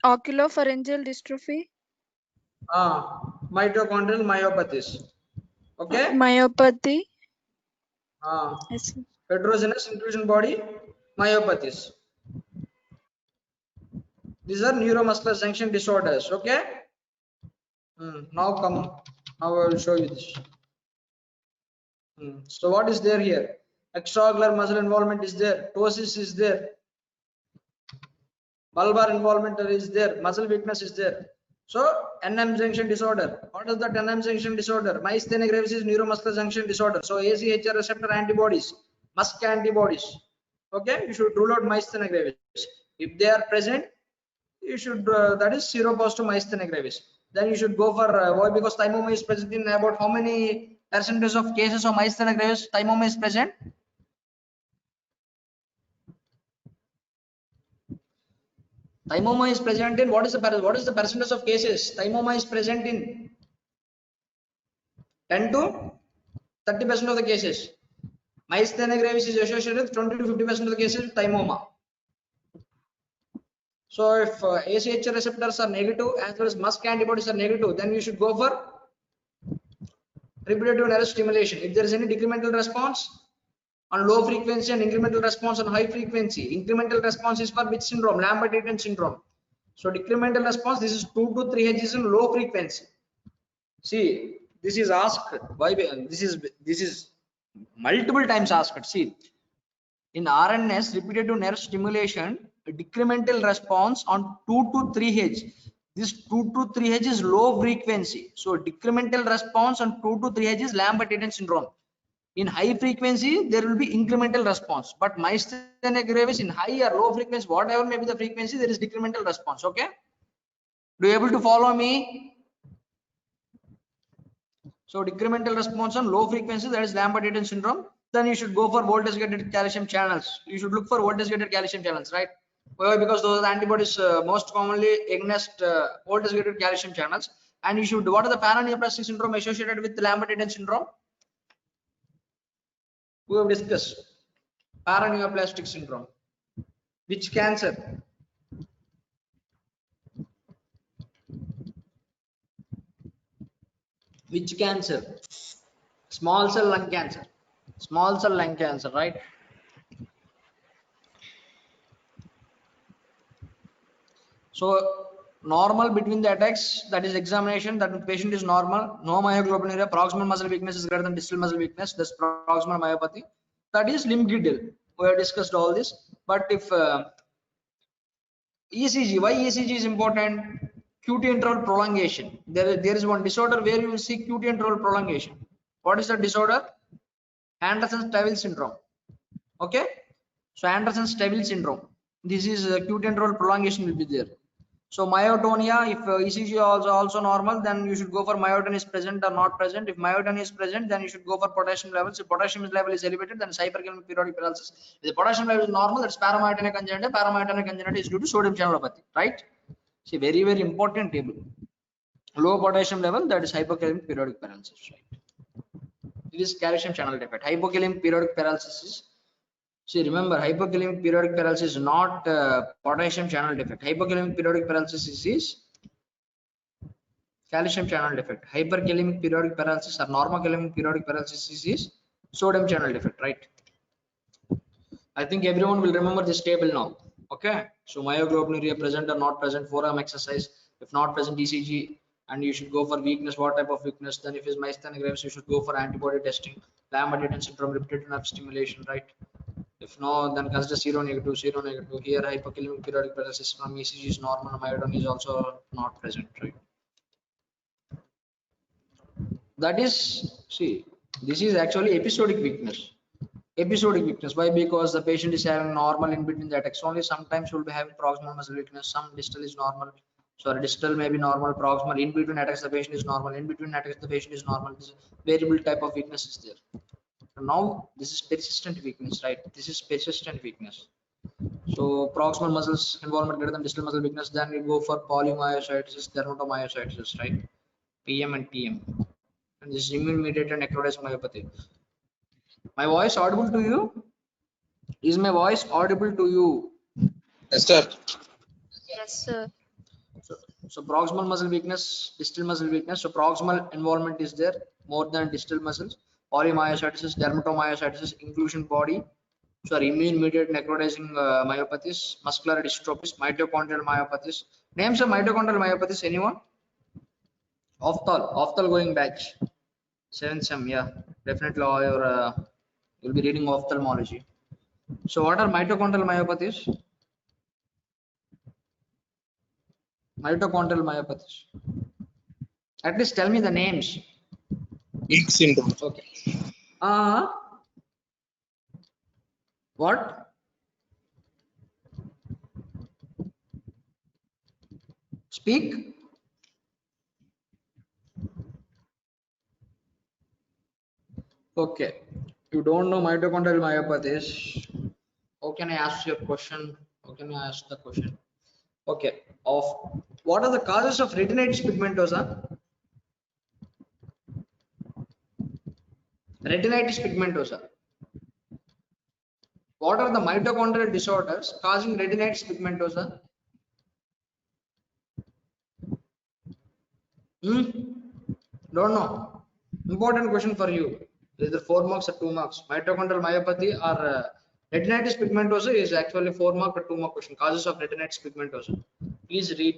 Oculopharyngeal dystrophy. Mitochondrial myopathies. Okay. Myopathy. Yes. Heterogeneous inclusion body myopathies. These are neuromuscular junction disorders. Okay. Now come. Now I will show you this. So what is there here? Extraocular muscle involvement is there. Ptosis is there. Bulbar involvement is there. Muscle weakness is there. So NM junction disorder. What is that NM junction disorder? Myasthenia gravis is neuromuscular junction disorder. So AChR receptor antibodies, musk antibodies. Okay, you should rule out myasthenia gravis. If they are present, you should that is seropositive myasthenia gravis. Then you should go for why? Because thymoma is present in about how many percentage of cases of myasthenia gravis? Thymoma is present. Thymoma is present in what is the percentage of cases? Thymoma is present in 10 to 30% of the cases. Myasthenia gravis is associated with 20 to 50% of the cases with thymoma. So if AChR receptors are negative as well as musk antibodies are negative, then you should go for repetitive nerve stimulation. If there is any decremental response on low frequency and incremental response on high frequency, incremental response is for which syndrome? Lambert-Eaton syndrome. So decremental response, this is 2 to 3 Hz in low frequency. See, this is asked. Why? This is multiple times asked. See, in RNS repetitive nerve stimulation, a decremental response on 2 to 3 Hz. This 2 to 3 Hz is low frequency. So decremental response on 2 to 3 Hz is Lambert-Eaton syndrome. In high frequency, there will be incremental response. But myasthenia gravis in high or low frequency, whatever may be the frequency, there is decremental response. Okay? Do you able to follow me? So decremental response on low frequency, that is Lambert-Eaton syndrome. Then you should go for voltage gated calcium channels. You should look for voltage gated calcium channels, right? Why? Because those are the antibodies most commonly against voltage gated calcium channels. And you should, what are the paraneoplastic syndrome associated with Lambert-Eaton syndrome? We have discussed paraneoplastic syndrome. Which cancer? Which cancer? Small cell lung cancer. Small cell lung cancer, right? So normal between the attacks, that is examination, that the patient is normal, no myoglobinuria, proximal muscle weakness is greater than distal muscle weakness, that's proximal myopathy, that is limb girdle. We have discussed all this. But if ECG, why ECG is important? QT interval prolongation. There is one disorder where you will see QT interval prolongation. What is the disorder? Anderson-Tawil syndrome. Okay, so Anderson-Tawil syndrome. This is QT interval prolongation will be there. So myotonia, if ECG is also normal, then you should go for myotonia is present or not present. If myotonia is present, then you should go for potassium levels. If potassium level is elevated, then hyperkalemic periodic paralysis. If the potassium level is normal, that's paramyotonia congenita. Paramyotonia congenita is due to sodium channelopathy, right? See, very, very important table. Low potassium level, that is hypokalemic periodic paralysis, right? It is calcium channel defect. Hypokalemic periodic paralysis is, see, remember, hypokalemic periodic paralysis is not potassium channel defect. Hypokalemic periodic paralysis is calcium channel defect. Hyperkalemic periodic paralysis or normokalemic periodic paralysis is sodium channel defect, right? I think everyone will remember this table now. Okay, so myoglobinuria present or not present, forearm exercise. If not present, ECG, and you should go for weakness. What type of weakness? Then if it's myasthenia gravis, you should go for antibody testing. Lambert-Eaton syndrome, repetitive nerve stimulation, right? If no, then consider seronegative. Seronegative here, hypokalemic periodic paralysis from ECG is normal. Myotonia is also not present, right? That is, see, this is actually episodic weakness. Episodic weakness. Why? Because the patient is having normal in between the attacks. Only sometimes will be having proximal muscle weakness. Some distal is normal. Sorry, distal may be normal. Proximal in between attacks the patient is normal. In between attacks the patient is normal. This variable type of weakness is there. Now this is persistent weakness, right? This is persistent weakness. So proximal muscles involvement greater than distal muscle weakness. Then you go for polymyositis, dermatomyositis, right? PM and TM. And this is immune mediated necrotic myopathy. My voice audible to you? Is my voice audible to you? Yes, sir. Yes, sir. So proximal muscle weakness, distal muscle weakness. So proximal involvement is there more than distal muscles. Polymyositis, dermatomyositis, inclusion body. Sorry, immune mediated necrotizing myopathies, muscular dystrophies, mitochondrial myopathies. Names of mitochondrial myopathies, anyone? Ophthal going batch. 7th sem, yeah, definitely all your you'll be reading ophthalmology. So what are mitochondrial myopathies? Mitochondrial myopathies. At least tell me the names. Weak syndrome. Okay. What? Speak. Okay. You don't know mitochondrial myopathies. How can I ask your question? How can I ask the question? Okay. Of what are the causes of retinitis pigmentosa? Retinitis pigmentosa. What are the mitochondrial disorders causing retinitis pigmentosa? Don't know. Important question for you. Either 4 marks or 2 marks. Mitochondrial myopathy or retinitis pigmentosa is actually 4 mark or 2 mark question. Causes of retinitis pigmentosa. Please read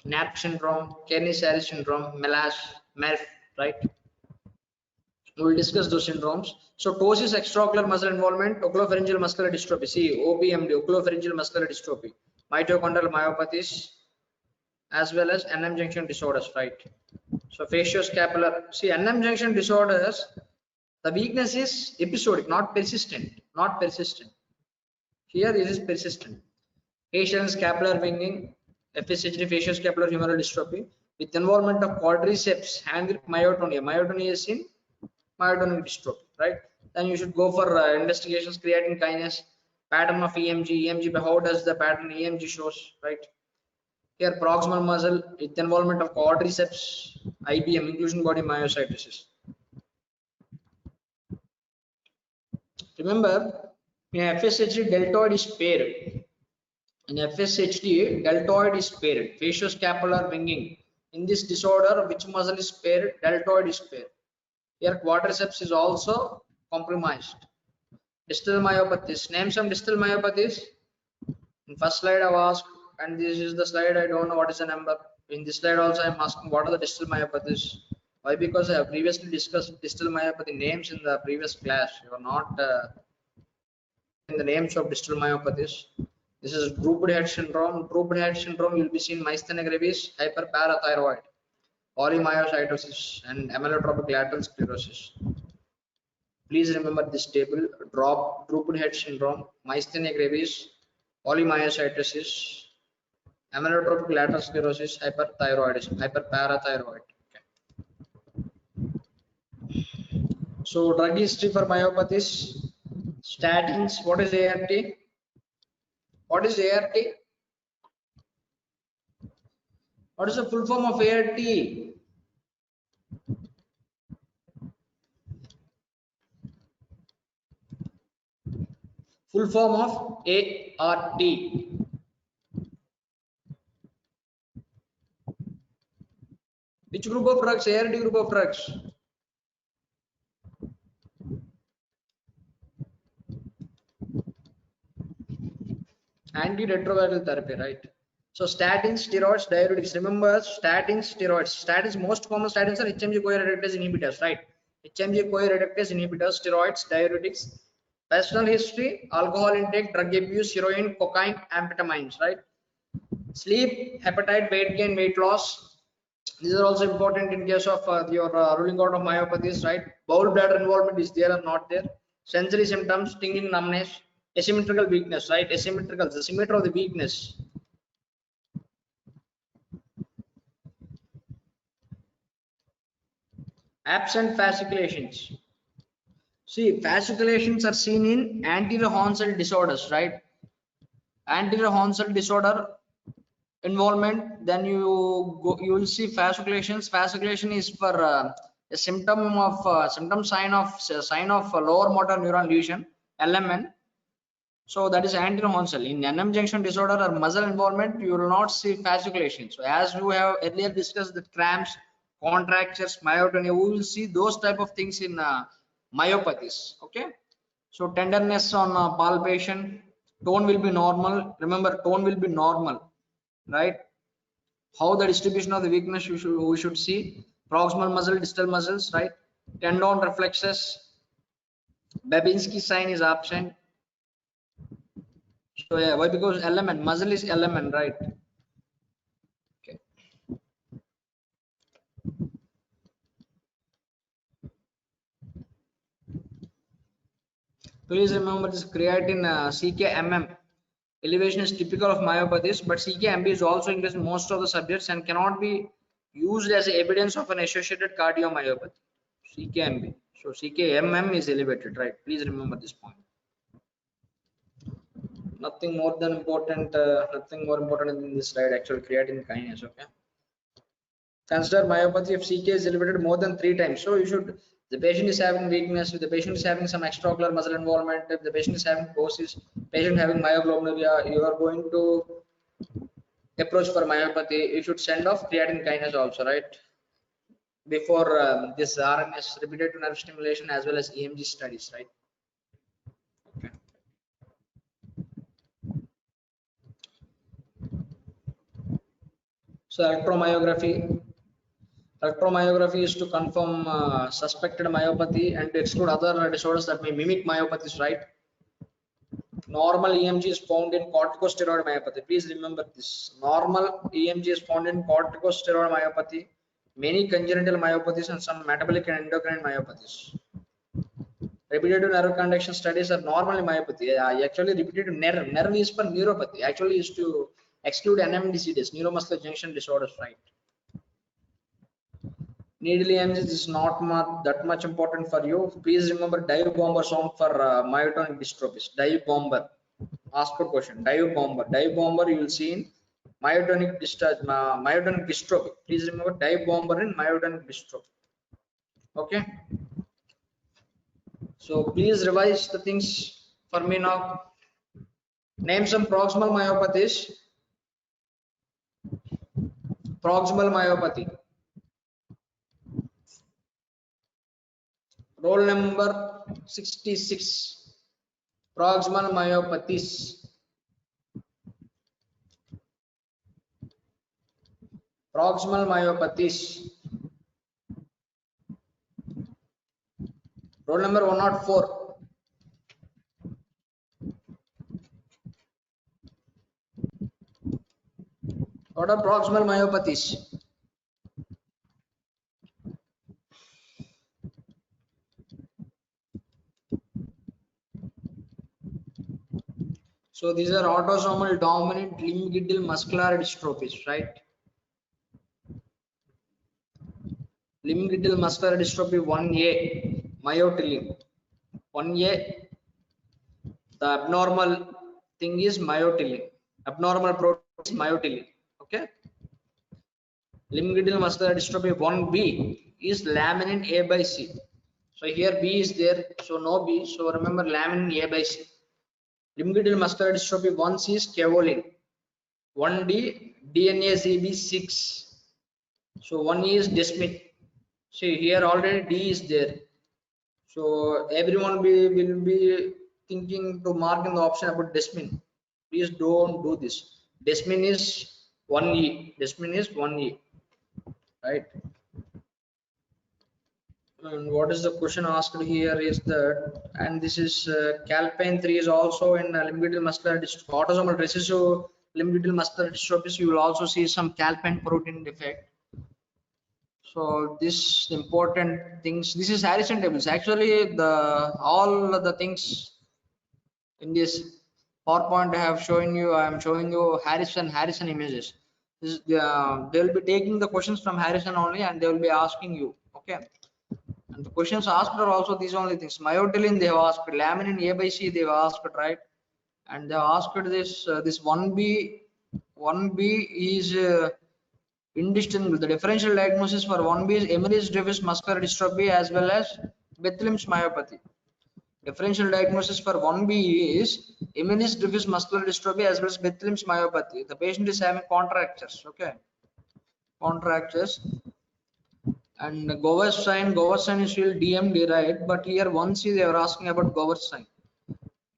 Knapp syndrome, Kearney-Sayre syndrome, MERF, right? We will discuss those syndromes. So ptosis, extraocular muscle involvement, oculopharyngeal muscular dystrophy. See, OPMD, oculopharyngeal muscular dystrophy, mitochondrial myopathies, as well as NM junction disorders, right? So facioscapular. See, NM junction disorders, the weakness is episodic, not persistent. Not persistent. Here it is persistent. Facial and scapular winging, FSHD, facioscapular humeral dystrophy, with involvement of quadriceps, hand grip, myotonia. Myotonia is in myotonic dystrophy, right? Then you should go for investigations, creatine kinase, pattern of EMG. EMG, how does the pattern EMG shows, right? Here proximal muscle with involvement of quadriceps, IBM, inclusion body myositis. Remember, in FSHD deltoid is paired. In FSHD deltoid is paired. Facioscapular winging. In this disorder, which muscle is paired? Deltoid is paired. Here quadriceps is also compromised. Distal myopathies. Name some distal myopathies. In first slide I have asked And this is the slide. I don't know what is the number. In this slide also I'm asking what are the distal myopathies. Why? Because I have previously discussed distal myopathy names in the previous class. You are not in the names of distal myopathies. This is drooped head syndrome. Drooped head syndrome, you'll be seeing myasthenia gravis, hyperparathyroid, polymyositis, and amyotrophic lateral sclerosis. Please remember this table: drooped head syndrome, myasthenia gravis, polymyositis, amyotrophic lateral sclerosis, hyperthyroidism, hyperparathyroid. Okay. So drug history for myopathies: statins. What is ART? What is ART? What is the full form of ART? Full form of ART. Which group of drugs? ART group of drugs. Antiretroviral therapy, right? So statins, steroids, diuretics. Remember, statins, steroids. Statins, most common statins are HMG-CoA reductase inhibitors, right? HMG-CoA reductase inhibitors, steroids, diuretics. Personal history: alcohol intake, drug abuse, heroin, cocaine, amphetamines, right? Sleep, appetite, weight gain, weight loss. These are also important in case of your ruling out of myopathies, right? Bowel bladder involvement is there or not there. Sensory symptoms: tingling, numbness, asymmetrical weakness, right? Asymmetrical, the symmetry of the weakness. Absent fasciculations. See, fasciculations are seen in anterior horn cell disorders, right? Anterior horn cell disorder involvement, then you will see fasciculations. Fasciculation is for a symptom sign of lower motor neuron lesion, LMN. So that is anterior horn cell. In NM junction disorder or muscle involvement, you will not see fasciculation. So as we have earlier discussed, the cramps, contractures, myotonia, we will see those type of things in myopathies. Okay. So tenderness on palpation, tone will be normal. Remember, tone will be normal, right? How the distribution of the weakness we should see: proximal muscle, distal muscles, right? Tendon reflexes. Babinski sign is absent. So yeah, why? Because element, muscle is element, right? Okay. Please remember this creatine CKMM elevation is typical of myopathies, but CKMB is also increased in most of the subjects and cannot be used as evidence of an associated cardiomyopathy. CKMB. So CKMM is elevated, right? Please remember this point. Nothing more important in this slide. Actually, creatine kinase. Okay. Consider myopathy if CK is elevated more than 3 times. So you should. The patient is having weakness. If the patient is having some extraocular muscle involvement, if the patient is having ptosis, patient having myoglobinuria, you are going to approach for myopathy. You should send off creatine kinase also, right? Before this RNS, repetitive nerve stimulation, as well as EMG studies, right? Okay. So electromyography. Electromyography is to confirm suspected myopathy and to exclude other disorders that may mimic myopathies, right? Normal EMG is found in corticosteroid myopathy. Please remember this. Normal EMG is found in corticosteroid myopathy, many congenital myopathies, and some metabolic and endocrine myopathies. Repetitive nerve conduction studies are normally myopathy. Actually, repetitive nerve is for neuropathy. Actually, is to exclude NMDCDs, neuromuscular junction disorders, right? Needle EMG is not that much important for you. Please remember dive bomber song for myotonic dystrophies. Dive bomber. Ask for question. Dive bomber. Dive bomber you will see in myotonic dystrophy. Please remember dive bomber in myotonic dystrophy. Okay. So please revise the things for me now. Name some proximal myopathies. Proximal myopathy. Roll number 66. Proximal myopathies. Proximal myopathies. Roll number 104. What are proximal myopathies? So these are autosomal dominant limb-girdle muscular dystrophies, right? Limb-girdle muscular dystrophy 1A, myotillin. 1A, the abnormal thing is myotillin. Abnormal protein is myotillin. Okay. Limb-girdle muscular dystrophy 1B is laminin A by C. So here B is there, so no B. So remember laminin A by C. Limb-girdle muscular dystrophy 1C is cavolin. 1D DNA CB6. So 1 is desmin. See here already D is there. So everyone will be thinking to mark in the option about desmin. Please don't do this. Desmin is 1E. Desmin is 1E. Right. And what is the question asked here is that, and this is calpain 3 is also in limb-girdle muscular dystrophy, autosomal recessive limb-girdle muscular dystrophies. You will also see some calpain protein defect. So this important things, this is Harrison tables. Actually, all the things in this PowerPoint I have shown you. I am showing you Harrison images. This they will be taking the questions from Harrison only, and they will be asking you. Okay. And the questions asked are also these only things. Myotillin they have asked, laminin A by C they have asked, right? And they have asked this 1B. 1B is indistinguishable. The differential diagnosis for 1B is Emery's-Drevis muscular dystrophy as well as Bethlem's myopathy. Differential diagnosis for 1B is Emery's-Drevis muscular dystrophy as well as Bethlem's myopathy. The patient is having contractures. Okay, contractures. And Gover's sign is still DMD, right? But here 1C they are asking about Gover's sign.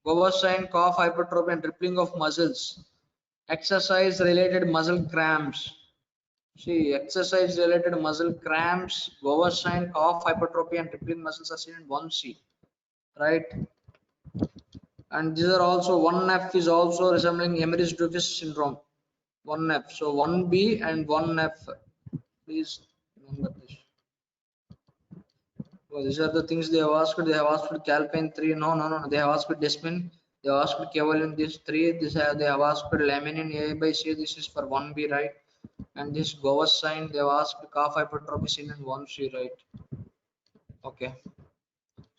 Gover's sign, cough, hypertrophy, and rippling of muscles. Exercise related muscle cramps. See, exercise related muscle cramps, Gover's sign, cough, hypertrophy, and rippling muscles are seen in 1C, right? And these are also 1F is also resembling Emery's-Drevis syndrome. 1F. So 1B and 1F. Please remember this. So these are the things they have asked. They have asked for calpain 3. No. They have asked for desmin. They have asked for cavolin. This 3. They have asked for laminin A by C. This is for 1B, right? And this Gover's sign they have asked cough hypertrophy seen in 1C, right? Okay.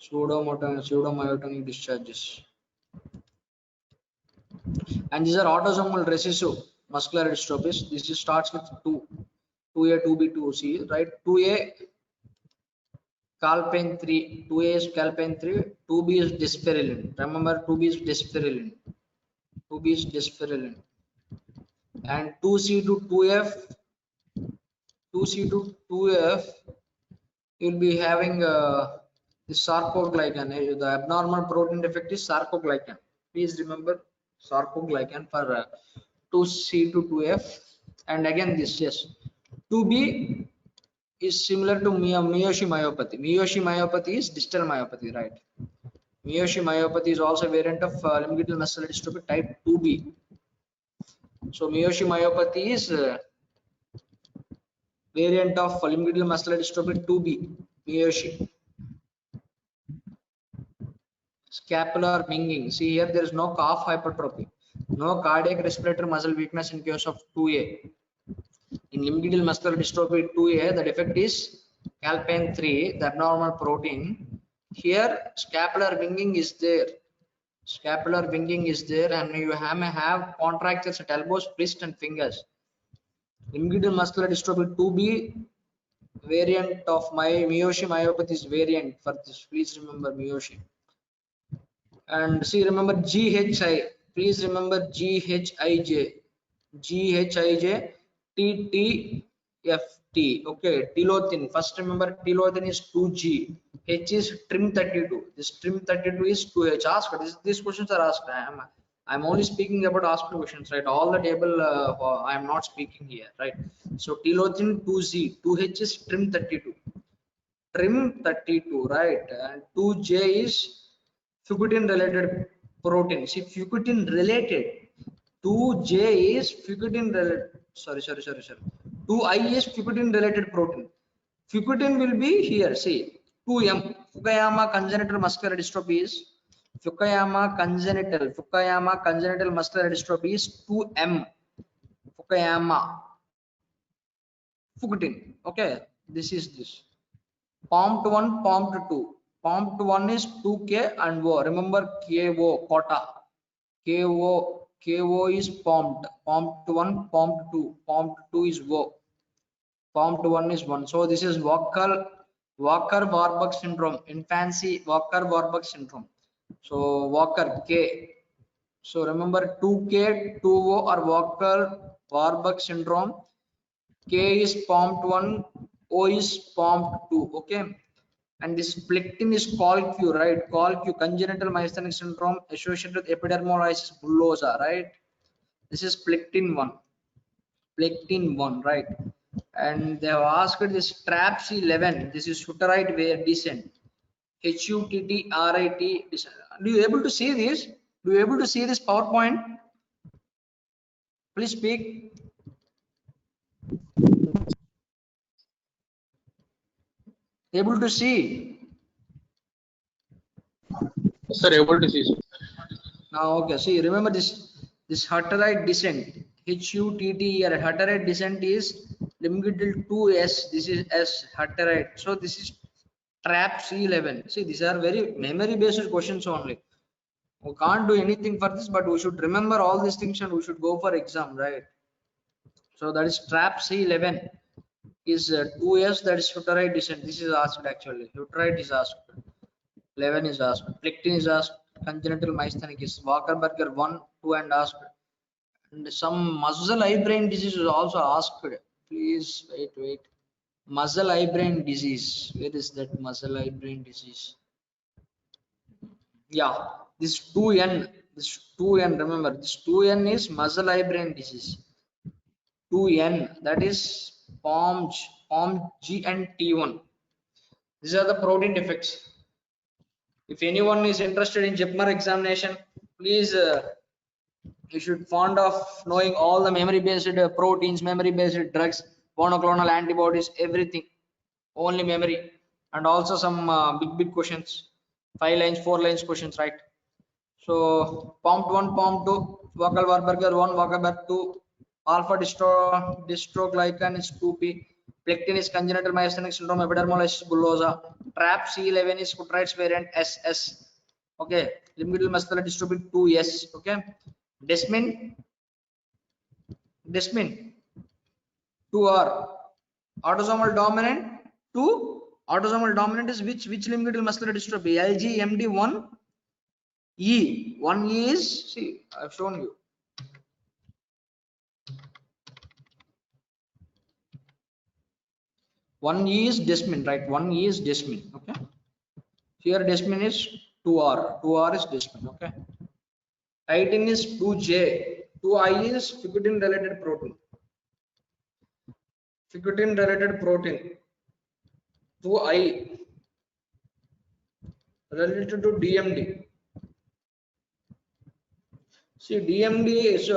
Pseudomyotonic discharges. And these are autosomal recessive muscular dystrophies. This starts with 2A, 2B, 2C, right? 2A calpain 3, 2A is calpain 3, 2B is dysferlin. Remember 2B is dysferlin. 2B is dysferlin. And 2C to 2F, 2C to 2F, you'll be having the sarcoglycan. The abnormal protein defect is sarcoglycan. Please remember sarcoglycan for 2C to 2F. And again this, yes, 2B is similar to Miyoshi myopathy. Miyoshi myopathy is distal myopathy, right? Miyoshi myopathy is also a variant of limb-girdle muscular dystrophy type 2B. So Miyoshi myopathy is variant of limb-girdle muscular dystrophy 2B. Miyoshi. Scapular minging. See here, there is no cough hypertrophy, no cardiac respiratory muscle weakness in case of 2A. In limb-girdle muscular dystrophy 2A, the defect is calpain 3, the abnormal protein. Here, scapular winging is there. Scapular winging is there, and you may have contractures at elbows, wrist, and fingers. Limb-girdle muscular dystrophy 2B variant of Miyoshi myopathy is variant for this. Please remember Miyoshi. And see, remember GHI. Please remember GHIJ. GHIJ. TTFT. Okay, Tilothin. First remember Tilothin is 2G. H is TRIM32. This TRIM32 is 2H. Ask. These questions are asked. I'm only speaking about hospital questions, right? All the table I'm not speaking here, right? So telothin 2Z, 2H is trim 32. Trim 32, right? And 2J is fucotin related protein. See, fucotin related. 2J is fucotin related. Sorry. 2I is fucotin related protein. Fucotin will be here. See, 2M. Fukuyama congenital muscular dystrophy is Fukuyama congenital muscular dystrophy is 2M. Fukuyama fucotin. Okay, this is this. POMT1, POMT2. POMT1 is 2K and O. Remember KO, quota. KO is POMT. POMT1, POMT2. POMT2 is O. POMT1 is 1. So this is Walker-Warburg syndrome. Infancy Walker-Warburg syndrome. So Walker K. So remember 2K, 2O or Walker-Warburg syndrome. K is POMT1, O is POMT2. Okay. And this plectin is COL-Q, right? COL-Q, congenital myasthenic syndrome associated with epidermolysis bullosa, right? This is plectin 1, right? And they have asked this TRAPS11. This is Hutterite wear descent. HUTTRIT descent. Do you able to see this? Do you able to see this PowerPoint? Please speak. Able to see? Sir, able to see, sir. Now, okay. See, remember this Hutterite descent. HUTT or Hutterite descent is limited to S. This is S Hutterite. So this is TRAPS11. See, these are very memory based questions only. We can't do anything for this, but we should remember all these things and we should go for exam, right? So that is TRAPS11 is 2S. That is Hutterite descent. This is asked actually. Hutterite is asked. 11 is asked. Plectin is asked. Congenital myasthenic is Walker-Burger 1, 2 and asked. And some muscle eye brain disease is also asked. Please wait. Muscle eye brain disease. Where is that muscle eye brain disease? Yeah, this 2N. Remember, this 2N is muscle eye brain disease. 2N, that is POMG and T1. These are the protein defects. If anyone is interested in JEPMER examination, please you should fond of knowing all the memory based proteins, memory based drugs, monoclonal antibodies, everything, only memory, and also some big questions, 5 lines, 4 lines questions, right? So POMT1, POMT2, Walker-Warburger 1, Walker-Burger 2, alpha dystroglycan is 2P, plectin is congenital myasthenic syndrome, epidermolysis bullosa, TRAPS11 is Hutterite's variant SS. Okay, limbital muscular dystrophy 2S. Okay, Desmin 2R, autosomal dominant 2. Autosomal dominant is which limbital muscular dystrophy? LGMD1 E. 1E is, see, I've shown you. One E is Desmin, right? 1E is Desmin. Okay. Here Desmin is 2R. 2R is Desmin. Okay. Titin is 2J. 2I is fucotin related protein. 2I related to DMD. See, DMD is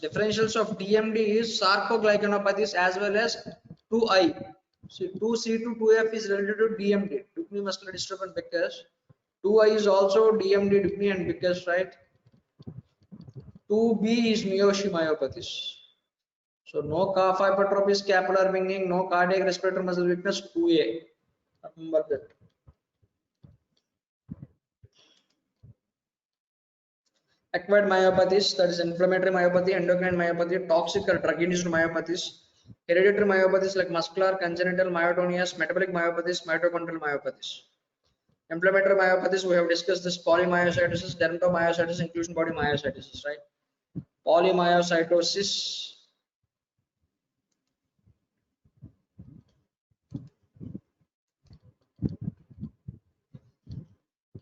differentials of DMD is sarcoglycanopathies as well as 2I. See, 2C to 2F is related to DMD, Duchenne muscular dystrophy and Beckers. 2I is also DMD, Duchenne and Beckers, right? 2B is Miyoshin myopathies. So no calf hypertrophy, scapular winging, no cardiac respiratory muscle weakness, 2A. Remember that. Acquired myopathies, that is inflammatory myopathy, endocrine myopathy, toxic or drug-induced myopathies, hereditary myopathies like muscular, congenital myotonias, metabolic myopathies, mitochondrial myopathies. Inflammatory myopathies, we have discussed this polymyositis, dermatomyositis, inclusion body myositis, right? Polymyositis.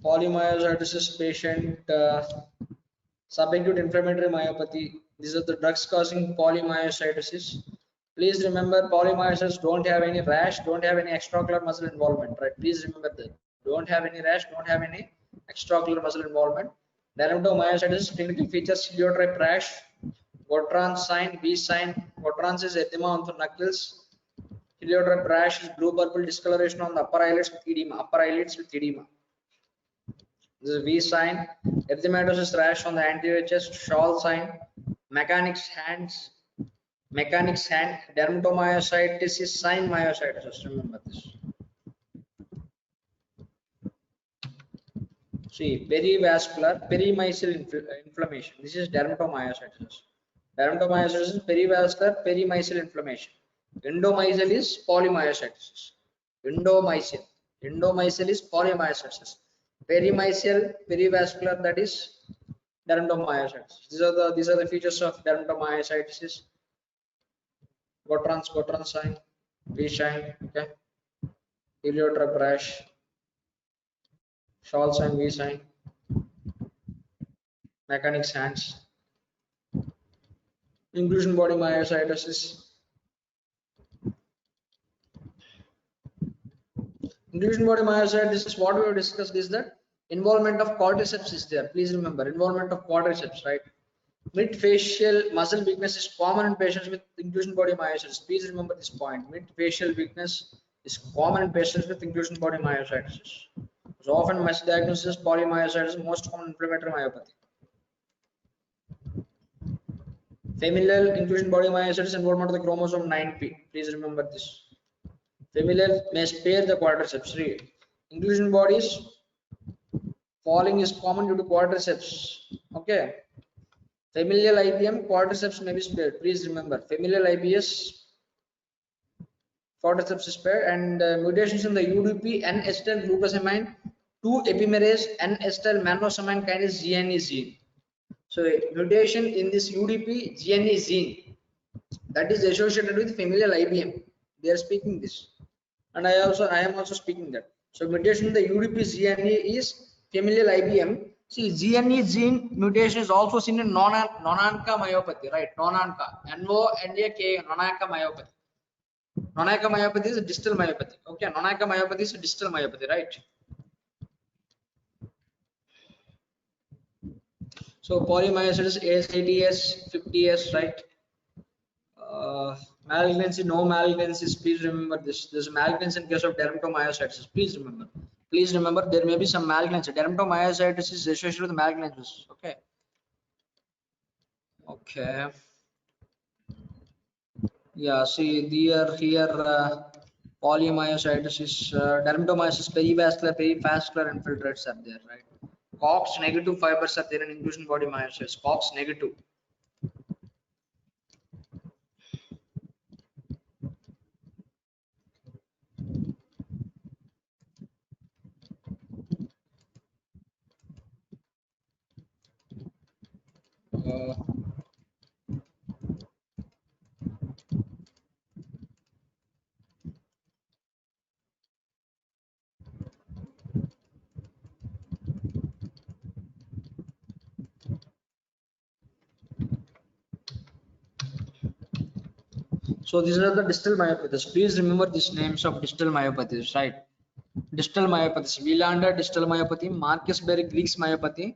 Polymyositis patient Subacute inflammatory myopathy. These are the drugs causing polymyositis. Please remember, polymyositis don't have any rash, don't have any extraocular muscle involvement, right? Please remember that. Don't have any rash, don't have any extraocular muscle involvement. Dermatomyositis clinical features heliotrope rash, Gotran's sign, B sign. Gotran's is edema on the knuckles. Heliotrope rash is blue purple discoloration on the upper eyelids with edema. Upper eyelids with edema. This is V sign. Erythematosus rash on the anterior chest. Shawl sign. Mechanics hand. Dermatomyositis is sign myositis. Just remember this. See, perivascular perimyceal inflammation. This is dermatomyositis. Dermatomyositis is perivascular perimyceal inflammation. Endomyceal is polymyositis. Endomyceal is polymyositis. Perimyceal, perivascular, that is dermatomyositis. These are the features of dermatomyositis. Gotran sign, V sign, okay. Heliotrope rash, shawl sign, V sign, mechanics hands, inclusion body myositis. Inclusion body myositis is what we have discussed, is that involvement of quadriceps is there. Please remember, involvement of quadriceps, right? Mid-facial muscle weakness is common in patients with inclusion body myositis. Please remember this point. Mid-facial weakness is common in patients with inclusion body myositis. So often misdiagnosis polymyositis, most common inflammatory myopathy. Familial inclusion body myositis involvement of the chromosome 9p. Please remember this. Familial may spare the quadriceps. Inclusion bodies falling is common due to quadriceps. Okay. Familial IBM, quadriceps may be spared. Please remember, familial IBS, quadriceps is spared, and mutations in the UDP N-acetyl glucosamine 2 epimerase N-acetyl mannose-amine kinase GNE gene. So mutation in this UDP GNE gene that is associated with familial IBM. They are speaking this, and I am also speaking that. So mutation in the UDP GNE is familial IBM. See, GNE gene mutation is also seen in non-ANCA myopathy, right? Non-ANCA, NO-NAK, non-ANCA myopathy. Non-ANCA myopathy is a distal myopathy. Okay, non-ANCA myopathy is a distal myopathy, right? So polymyositis, AS80S, 50S, right? Malignancy, no malignancies. Please remember this. There's a malignancy in case of dermatomyositis. Please remember. Please remember, there may be some malignancy. Dermatomyositis is associated with malignancies. Okay. Okay. Yeah. See, here polymyositis is dermatomyositis, perivascular infiltrates are there, right? COX negative fibers are there in inclusion body myositis. COX negative. So these are the distal myopathies. Please remember these names of distal myopathies, right? Distal myopathies: Wielander distal myopathy, Marcus Berry-Greaves myopathy,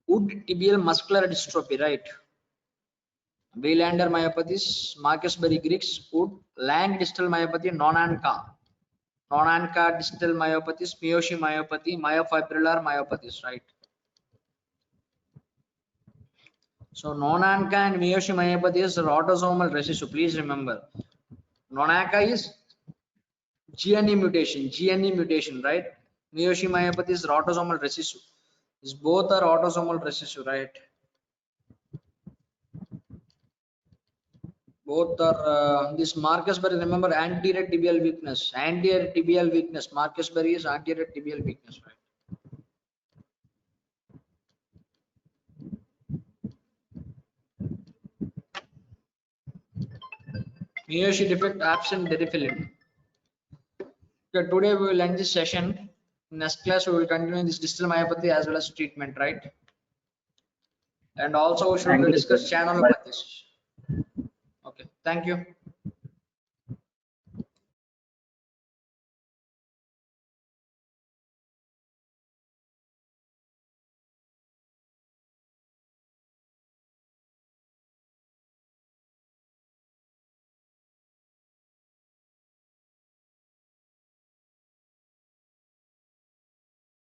Wood tibial muscular dystrophy, right? Wielander myopathies, Marcus Berry-Greaves, Wood, Lang distal myopathy, non-ANCA distal myopathies, Miyoshi myopathy, myofibrillar myopathies, right? So non-ANCA and Miyoshi myopathy is autosomal recessive. Please remember, non-ANCA is GNE mutation, right? Miyoshi myopathy is autosomal recessive. These both are autosomal recessive, right? Both are this Marcus Berry. Remember, anterior tibial weakness. Marcus Berry is anterior tibial weakness, right? Miyoshi defect, absent deriphyllin. Okay, today we will end this session. Next class we will continue this distal myopathy as well as treatment, right? And also we should Thank you, discuss sir. channelopathies. Okay, thank you.